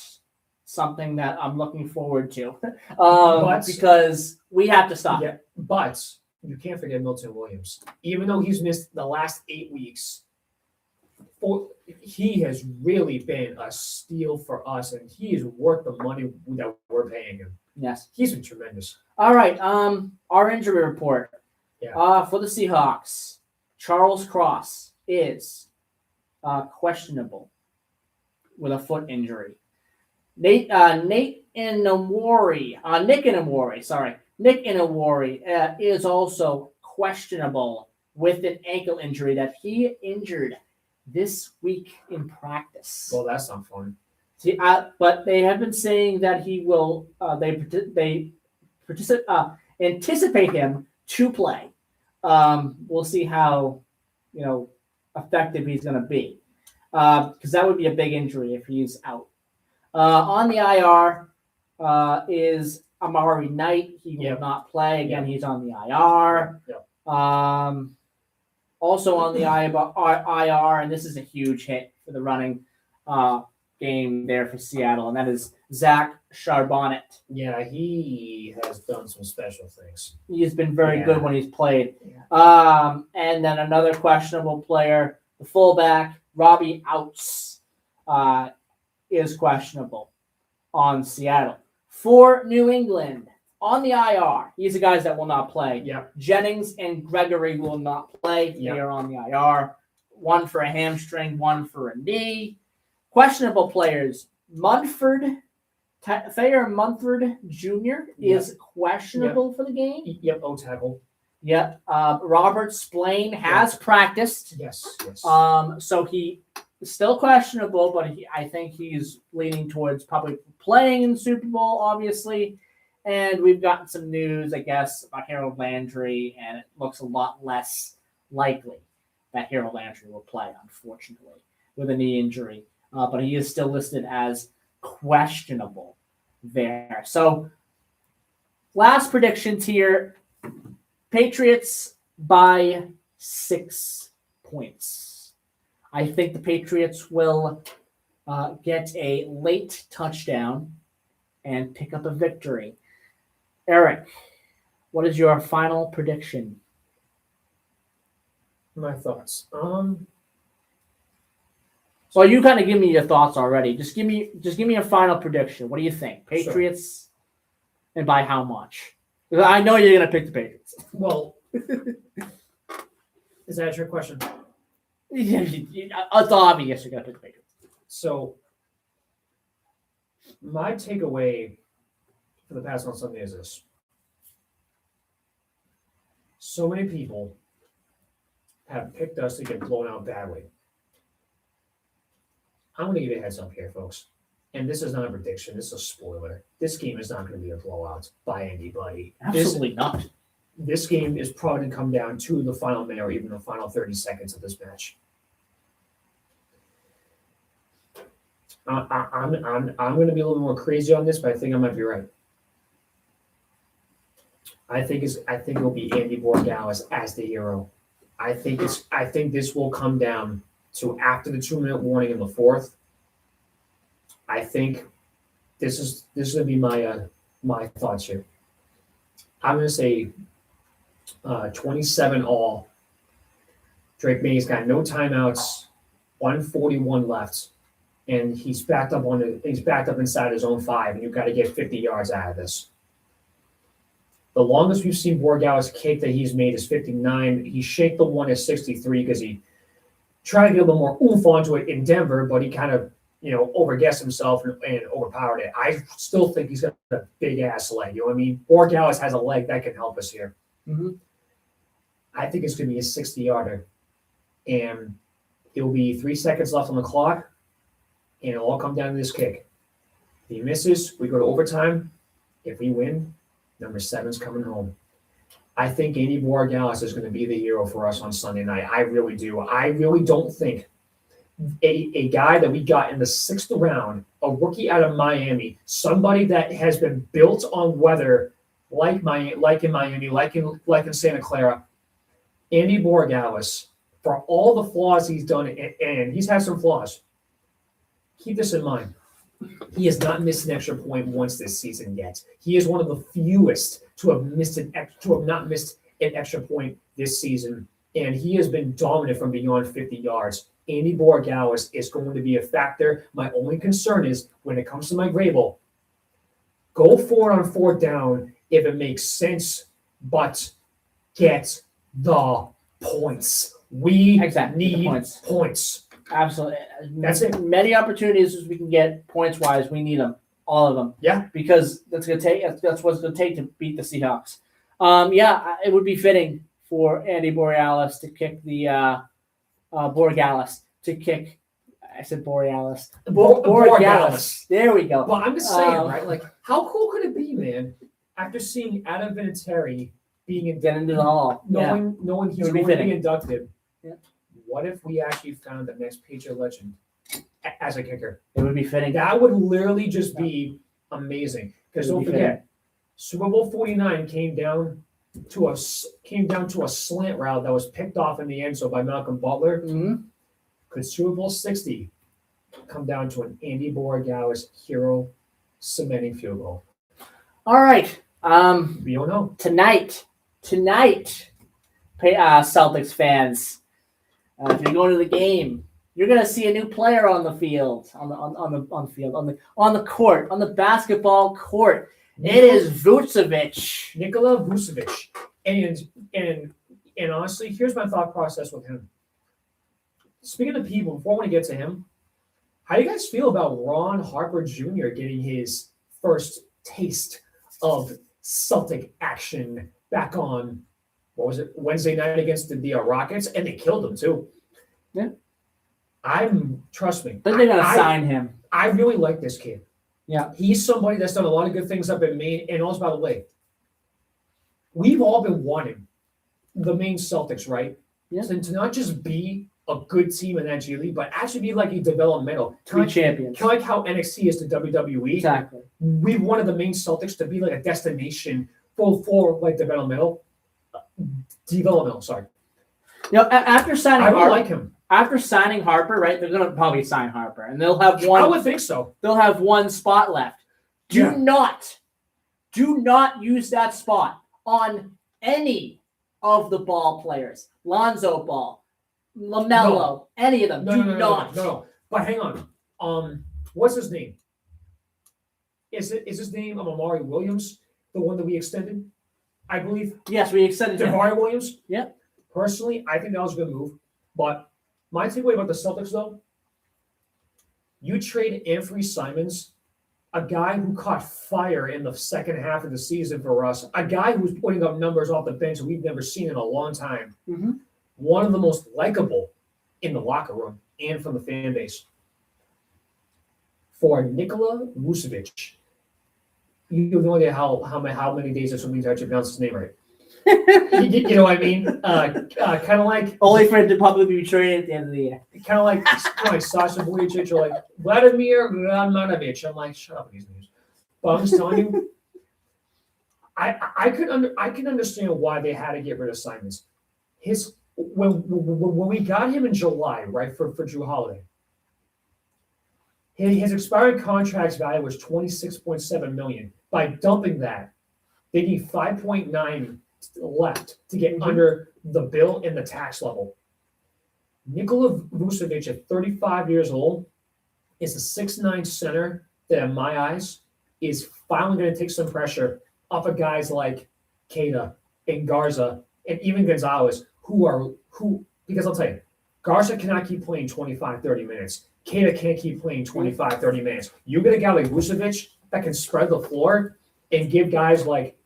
something that I'm looking forward to. Because we have to stop. Yeah, but you can't forget Milton Williams. Even though he's missed the last 8 weeks, he has really been a steal for us, and he is worth the money that we're paying him. Yes. He's been tremendous. All right. Our injury report. Yeah. For the Seahawks, Charles Cross is questionable with a foot injury. Nick Inamori is also questionable with an ankle injury that he injured this week in practice. Well, that's not fun. See, but they have been saying that he will. They anticipate him to play. We'll see how effective he's going to be, because that would be a big injury if he's out. On the IR is Amari Knight. He will not play. Again, he's on the IR. Also on the IR, and this is a huge hit for the running game there for Seattle, and that is Zach Charbonnet. Yeah, he has done some special things. He's been very good when he's played. And then another questionable player, the fullback, Robbie Outs, is questionable on Seattle. For New England, on the IR, these are guys that will not play. Yeah. Jennings and Gregory will not play. They are on the IR. One for a hamstring, one for a knee. Questionable players, Thayer Munford Jr. is questionable for the game. Yep, O-tackle. Yep. Robert Spillane has practiced. Yes. So he is still questionable, but I think he's leaning towards probably playing in the Super Bowl, obviously. And we've gotten some news, I guess, about Harold Landry, and it looks a lot less likely that Harold Landry will play, unfortunately, with a knee injury. But he is still listed as questionable there. So, last predictions here. Patriots by 6 points. I think the Patriots will get a late touchdown and pick up a victory. Eric, what is your final prediction? My thoughts. Well, you kind of give me your thoughts already. Just give me a final prediction. What do you think? Patriots, and by how much? Because I know you're going to pick the Patriots. Well, is that a trick question? It's obvious you're going to pick the Patriots. So, my takeaway for the Pass on Sunday is this. So many people have picked us to get blown out badly. I'm going to give you a heads up here, folks. And this is not a prediction. This is a spoiler. This game is not going to be a blowout by anybody. Absolutely not. this game is probably going to come down to the final minute or even the final 30 seconds of this match. I'm going to be a little more crazy on this, but I think I might be right. I think it'll be Andy Borgalis as the hero. I think this will come down to after the 2-minute warning in the fourth. I think this is going to be my thoughts here. I'm going to say 27-all. Drake May's got no timeouts, 1:41 left, and he's backed up inside his own 5, and you've got to get 50 yards out of this. The longest we've seen Borgalis kick that he's made is 59. He shaked the one at 63 because he tried to get a little more oomph onto it in Denver, but he kind of, overguessed himself and overpowered it. I still think he's got a big-ass leg. You know what I mean? Borgalis has a leg that can help us here. Mm-hmm. I think it's going to be a 60-yarder, and it'll be 3 seconds left on the clock, and it'll all come down to this kick. If he misses, we go to overtime. If we win, number 7's coming home. I think Andy Borgalis is going to be the hero for us on Sunday night. I really do. I really don't think a guy that we got in the 6th round, a rookie out of Miami, somebody that has been built on weather like in Miami, like in Santa Clara, Andy Borgalis, for all the flaws he's done, and he's had some flaws. Keep this in mind. He has not missed an extra point once this season yet. He is one of the fewest to have not missed an extra point this season, and he has been dominant from beyond 50 yards. Andy Borgalis is going to be a factor. My only concern is when it comes to Mike Vrabel, go for it on 4th down if it makes sense, but get the points. We need points. Absolutely. That's it. Many opportunities as we can get points wise. We need them, all of them. Yeah, because that's what it's going to take to beat the Seahawks. It would be fitting for Andy Borgalis to kick the I said Borealis. Borgalis. There we go. Well, I'm just saying, right? Like, how cool could it be, man? After seeing Adam Vinatieri being into the hall, knowing he's going to be inducted. Yeah. What if we actually found the next Patriot legend as a kicker? It would be fitting. That would literally just be amazing. Because don't forget, Super Bowl 49 came down to a slant route that was picked off in the end zone by Malcolm Butler. Mm-hmm. Could Super Bowl 60 come down to an Andy Borgalis hero cementing field goal? All right. We don't know. Tonight, Celtics fans, if you're going to the game, you're going to see a new player on the field, on the court, on the basketball court. It is Vucevic. Nikola Vucevic. And honestly, here's my thought process with him. Speaking of people, before I want to get to him, how do you guys feel about Ron Harper Jr. getting his first taste of Celtic action back on, Wednesday night against the Rockets? And they killed him, too. Yeah. Trust me. But they're going to sign him. I really like this kid. Yeah. He's somebody that's done a lot of good things up in Maine. And also, by the way, we've all been wanting the Maine Celtics, right? Yes. And to not just be a good team in that G League, but actually be like a developmental. Champions. Kind of like how NXT is to WWE. Exactly. We wanted the Maine Celtics to be like a destination for like developmental. Sorry. After signing Harper, like him. After signing Harper, right? They're going to probably sign Harper, and they'll have one. I would think so. They'll have one spot left. Do not use that spot on any of the ball players. Lonzo Ball, LaMelo, any of them. No. But hang on. What's his name? Is his name Amari Williams, the one that we extended? I believe. Yes, we extended him. Amari Williams. Yep. Personally, I think that was a good move. But my takeaway about the Celtics, though, you trade Anthony Simons, a guy who caught fire in the second half of the season for us, a guy who's putting up numbers off the bench we've never seen in a long time. Mm-hmm. One of the most likable in the locker room and from the fan base. For Nikola Vucevic, you have no idea how many days it took me to actually pronounce his name right. You know what I mean? Kind of like Only for it to publicly be traded at the end of the year. kind of like Sasha Vujacic or like Vladimir Radmanovic. I'm like, shut up with these names. But I'm just telling you, I can understand why they had to get rid of Simons. When we got him in July, right, for Drew Holiday, his expiring contract's value was $26.7 million. By dumping that, they need 5.9 left to get under the bill and the tax level. Nikola Vucevic at 35 years old is a 6'9" center that, in my eyes, is finally going to take some pressure off of guys like Queta and Garza and even Gonzalez, because I'll tell you, Garza cannot keep playing 25, 30 minutes. Queta can't keep playing 25, 30 minutes. You get a guy like Vucevic that can spread the floor and give guys like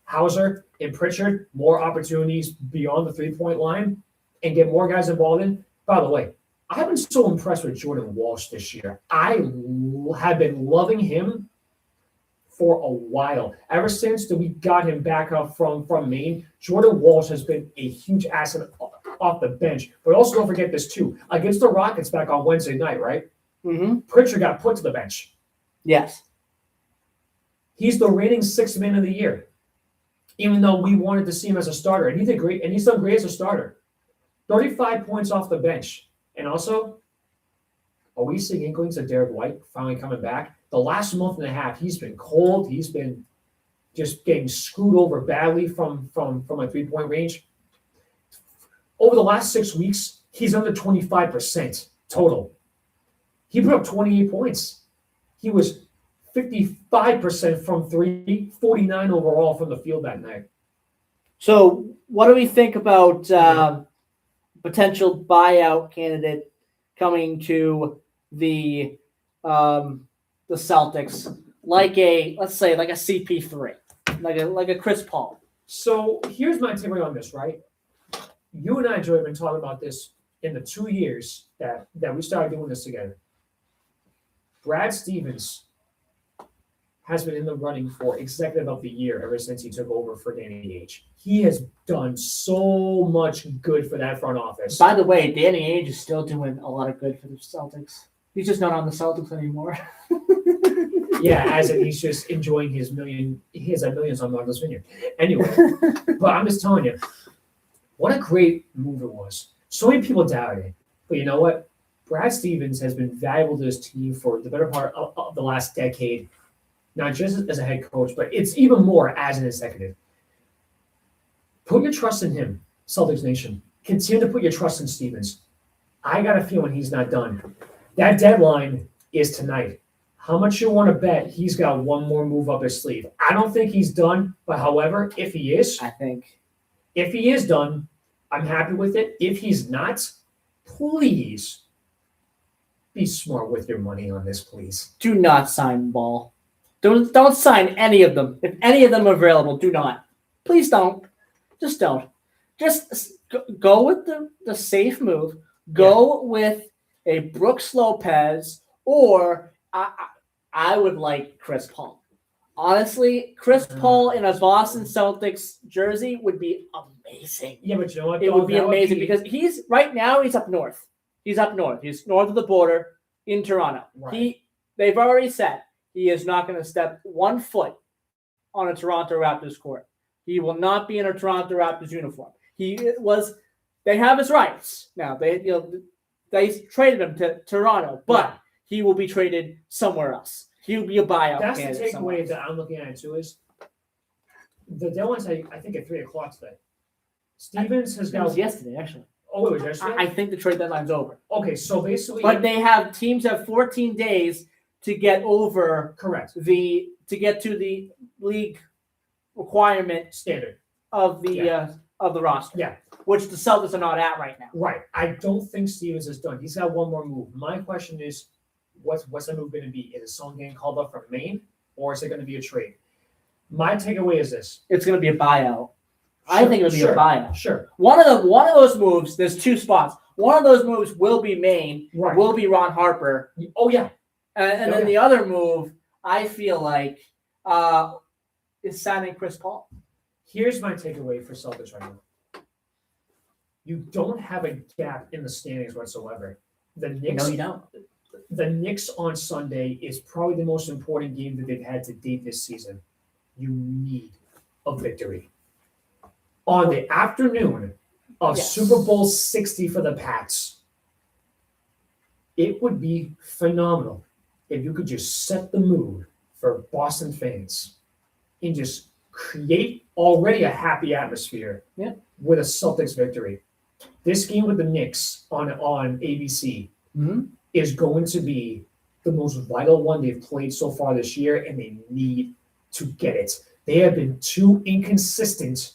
Hauser and Pritchard more opportunities beyond the three-point line and get more guys involved in. By the way, I've been so impressed with Jordan Walsh this year. I have been loving him for a while. Ever since we got him back up from Maine, Jordan Walsh has been a huge asset off the bench. But also don't forget this too. Against the Rockets back on Wednesday night, right? Mm-hmm. Pritchard got put to the bench. Yes. He's the reigning sixth man of the year, even though we wanted to see him as a starter. And he did great, and he's done great as a starter. 35 points off the bench. And also, are we seeing inklings of Derek White finally coming back? The last month and a half, he's been cold. He's been just getting screwed over badly from a three-point range. Over the last 6 weeks, he's under 25% total. He put up 28 points. He was 55% from three, 49 overall from the field that night. So what do we think about potential buyout candidate coming to the Celtics, like a CP3, like a Chris Paul? So here's my takeaway on this, right? You and I, Joey, have been talking about this in the 2 years that we started doing this together. Brad Stevens has been in the running for Executive of the Year ever since he took over for Danny Ainge. He has done so much good for that front office. By the way, Danny Ainge is still doing a lot of good for the Celtics. He's just not on the Celtics anymore. Yeah, as in he's just enjoying his million. He has millions on Martha's Vineyard. Anyway, but I'm just telling you, what a great move it was. So many people doubted it, but you know what? Brad Stevens has been valuable to this team for the better part of the last decade, not just as a head coach, but it's even more as an executive. Put your trust in him, Celtics Nation. Continue to put your trust in Stevens. I got a feeling he's not done. That deadline is tonight. How much you want to bet he's got one more move up his sleeve? I don't think he's done, but however, if he is, if he is done, I'm happy with it. If he's not, please be smart with your money on this, please. Do not sign Ball. Don't sign any of them. If any of them are available, do not. Please don't. Just don't. Just go with the safe move. Go with a Brooks Lopez, or I would like Chris Paul. Honestly, Chris Paul in a Boston Celtics jersey would be amazing. Yeah, but you know what? It would be amazing because he's right now he's up north. He's up north. He's north of the border in Toronto. Right. They've already said he is not going to step 1 foot on a Toronto Raptors court. He will not be in a Toronto Raptors uniform. They have his rights now. They traded him to Toronto, but he will be traded somewhere else. He will be a buyout. That's the candidate somewhere takeaway else. that I'm looking at too is the deadline's I think at 3:00 today. Stevens has It got was yesterday, actually. Oh, it was yesterday. I think the trade deadline's over. Okay, so basically, But teams have 14 days to get over to get to the league requirement standard of the roster. Yeah. Which the Celtics are not at right now. Right. I don't think Stevens is done. He's got one more move. My question is, what's the move going to be? Is it someone getting called up from Maine, or is it going to be a trade? My takeaway is this: it's going to be a buyout. I think it'll be a buyout. Sure. One of those moves. There's two spots. One of those moves will be Maine. Right. Will be Ron Harper. Oh yeah. And then the other move, I feel like, is signing Chris Paul. Here's my takeaway for Celtics right now. You don't have a gap in the standings whatsoever. The Knicks, No, you don't. The Knicks on Sunday is probably the most important game that they've had to date this season. You need a victory. On the afternoon of Yes. Super Bowl 60 for the Pats, it would be phenomenal if you could just set the mood for Boston fans and just create already a happy atmosphere with a Celtics victory. This game with the Knicks on ABC is going to be the most vital one they've played so far this year, and they need to get it. They have been too inconsistent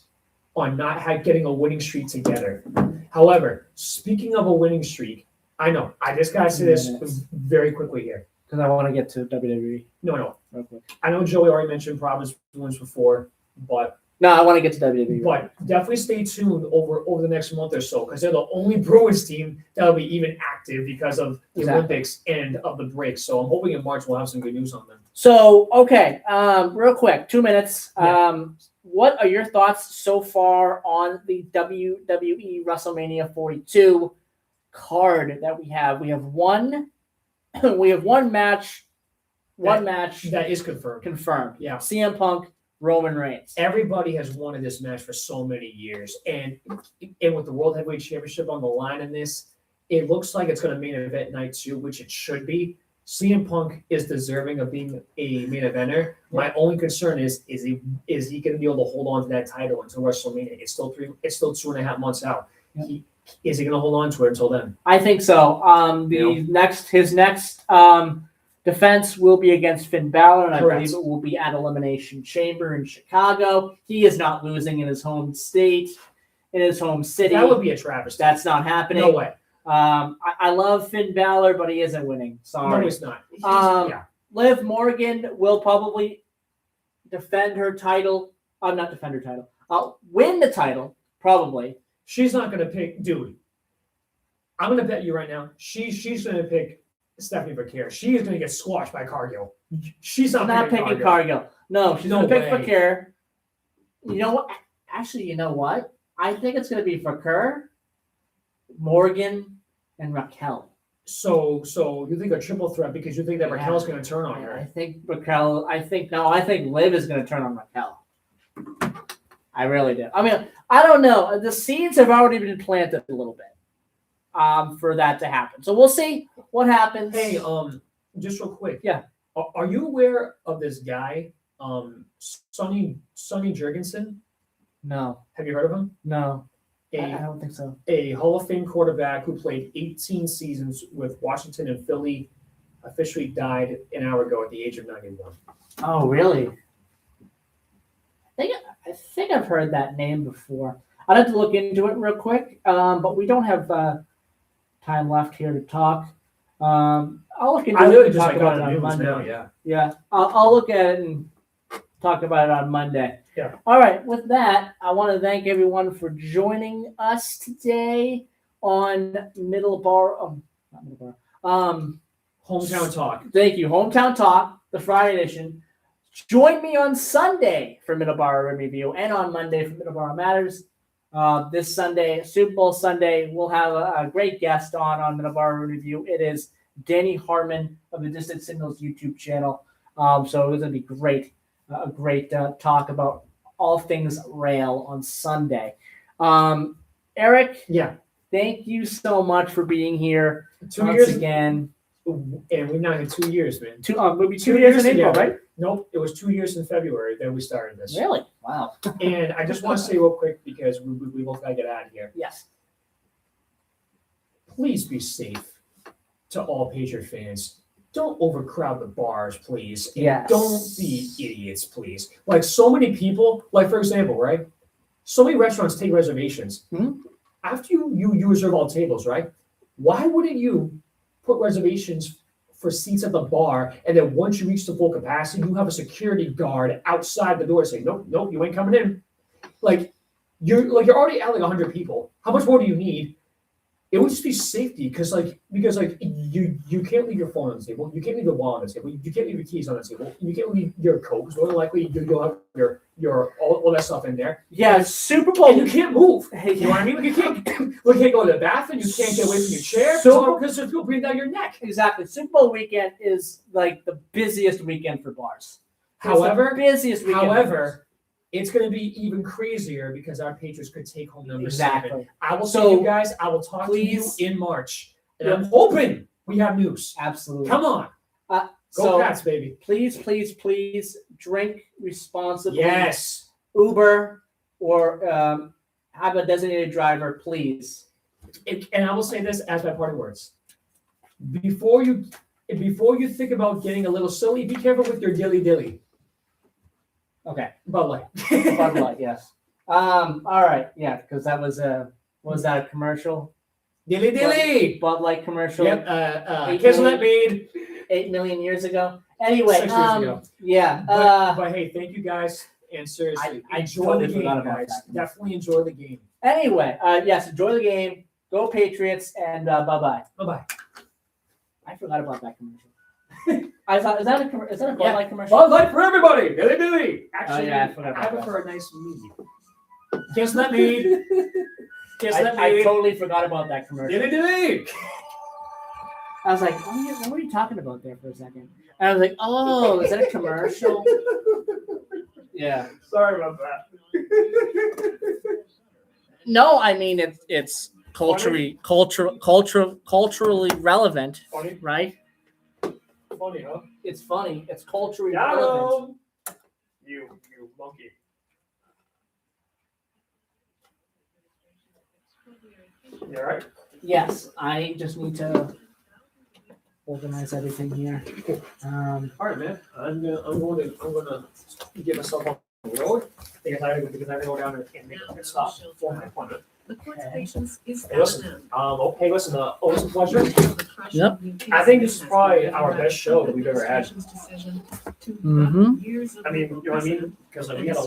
on not getting a winning streak together. However, speaking of a winning streak, I know, I just got to say this very quickly here. Because I want to get to WWE. No. Real quick. I know Joey already mentioned Providence Bruins before, but No, I want to get to WWE. But definitely stay tuned over the next month or so, because they're the only Bruins team that'll be even active because of the Exactly. Olympics and of the break. So I'm hoping in March we'll have some good news on them. So, okay, real quick, 2 minutes. Yeah. What are your thoughts so far on the WWE WrestleMania 42 card that we have? We have one match. One match that is confirmed. Confirmed. Yeah. CM Punk, Roman Reigns. Everybody has wanted this match for so many years, and with the World Heavyweight Championship on the line in this, it looks like it's going to main event night too, which it should be. CM Punk is deserving of being a main eventer. My only concern is he going to be able to hold on to that title until WrestleMania? It's still 2.5 months out. Is he going to hold on to it until then? I think so. His next defense will be against Finn Balor, and I Correct. believe it will be at Elimination Chamber in Chicago. He is not losing in his home state, in his home city. That would be a travesty. That's not happening. No way. I love Finn Balor, but he isn't winning. Sorry. No, he's not. Liv Morgan will probably defend her title. Not defend her title. Win the title, probably. She's not going to pick, dude. I'm going to bet you right now, she's going to pick Stephanie Bakir. She is going to get squashed by Cargill. She's not picking Cargill. No, she's No going to pick way. Bakir. You know what? Actually, you know what? I think it's going to be Bakir, Morgan, and Raquel. So you think a triple threat because you think that Raquel's going to turn on her? I think Raquel. I think Liv is going to turn on Raquel. I really do. I mean, I don't know. The seeds have already been planted a little bit for that to happen. So we'll see what happens. Hey, just real quick. Yeah. Are you aware of this guy, Sonny Jurgensen? No. Have you heard of him? No. I don't think so. A Hall of Fame quarterback who played 18 seasons with Washington and Philly, officially died an hour ago at the age of 91. Oh, really? I think I've heard that name before. I'd have to look into it real quick, but we don't have time left here to talk. I'll look into I it literally and just talk got about the it on news Monday. now, yeah. Yeah, I'll look at it and talk about it on Monday. Yeah. All right, with that, I want to thank everyone for joining us today on Hometown Talk. Thank you, Hometown Talk, the Friday edition. Join me on Sunday for Middleborough Review and on Monday for Middleborough Matters. This Sunday, Super Bowl Sunday, we'll have a great guest on Middleborough Review. It is Danny Harmon of the Distant Signals YouTube channel. So it's going to be great, a great talk about all things rail on Sunday. Eric, thank you so much for being here 2 once years again. And we've now had 2 years, man. We'll be 2 years in April, together. right? Nope, it was 2 years in February that we started this. Really? Wow. And I just want to say real quick, because we both got to get out of here. Yes. Please be safe to all Patriot fans. Don't overcrowd the bars, please. And Yes. don't be idiots, please. Like so many people, like for example, right? So many restaurants take reservations. After you reserve all tables, right? Why wouldn't you put reservations for seats at the bar, and then once you reach the full capacity, you have a security guard outside the door saying, nope, you ain't coming in. Like you're already at like 100 people. How much more do you need? it would just be safety because you can't leave your phone on the table, you can't leave your wallet on the table, you can't leave your keys on the table, you can't leave your coat because more than likely you'll have your all that stuff in there. Yeah, Super Bowl. And you can't move. You know what I mean? Like you can't go to the bathroom. You can't get away from your chair because there's people breathing down your neck. Exactly. Super Bowl weekend is like the busiest weekend for bars. However, busiest weekend. However, it's going to be even crazier because our Patriots could take home number 7. I will So, see you guys. I will talk please- to you in March, and I'm hoping we have news. Absolutely. Come on, go So Pats, baby! please drink responsibly. Yes. Uber or have a designated driver, please. And I will say this as my parting words: before you think about getting a little silly, be careful with your dilly. Okay. Bud Light. Bud Light, yes. All right, yeah, because that was that a commercial? Dilly. Bud Light commercial. Yep. Kiss that mead. 8 million years ago. Anyway, 6 years ago. Yeah. But hey, thank you guys, and seriously, I enjoy totally the game, forgot about guys. that. Definitely enjoy the game. Anyway, yes, enjoy the game. Go Patriots, and bye bye. Bye bye. I forgot about that commercial. I thought is that a Bud Light commercial? Bud Light for everybody. Dilly. Actually, yeah, I forgot I about that. prefer a nice mead. Kiss that mead. Kiss that I mead. totally forgot about that commercial. Dilly. I was like, what were you talking about there for a second? And I was like, oh, is that a commercial? Yeah. Sorry about that. No, I mean it's culturally relevant, Funny. right? Funny, huh? It's funny. It's culturally Got relevant. him. You monkey. You all right? Yes, I just need to organize everything here. All right, man. I'm gonna get myself on the road because I have to go down and make a pit stop for my appointment. The court's patience is Hey, listen. Hey, listen. Always a pleasure. Yep. I think this is probably our best show that we've ever had. Mm-hmm. I mean, you know what I mean? Because we had a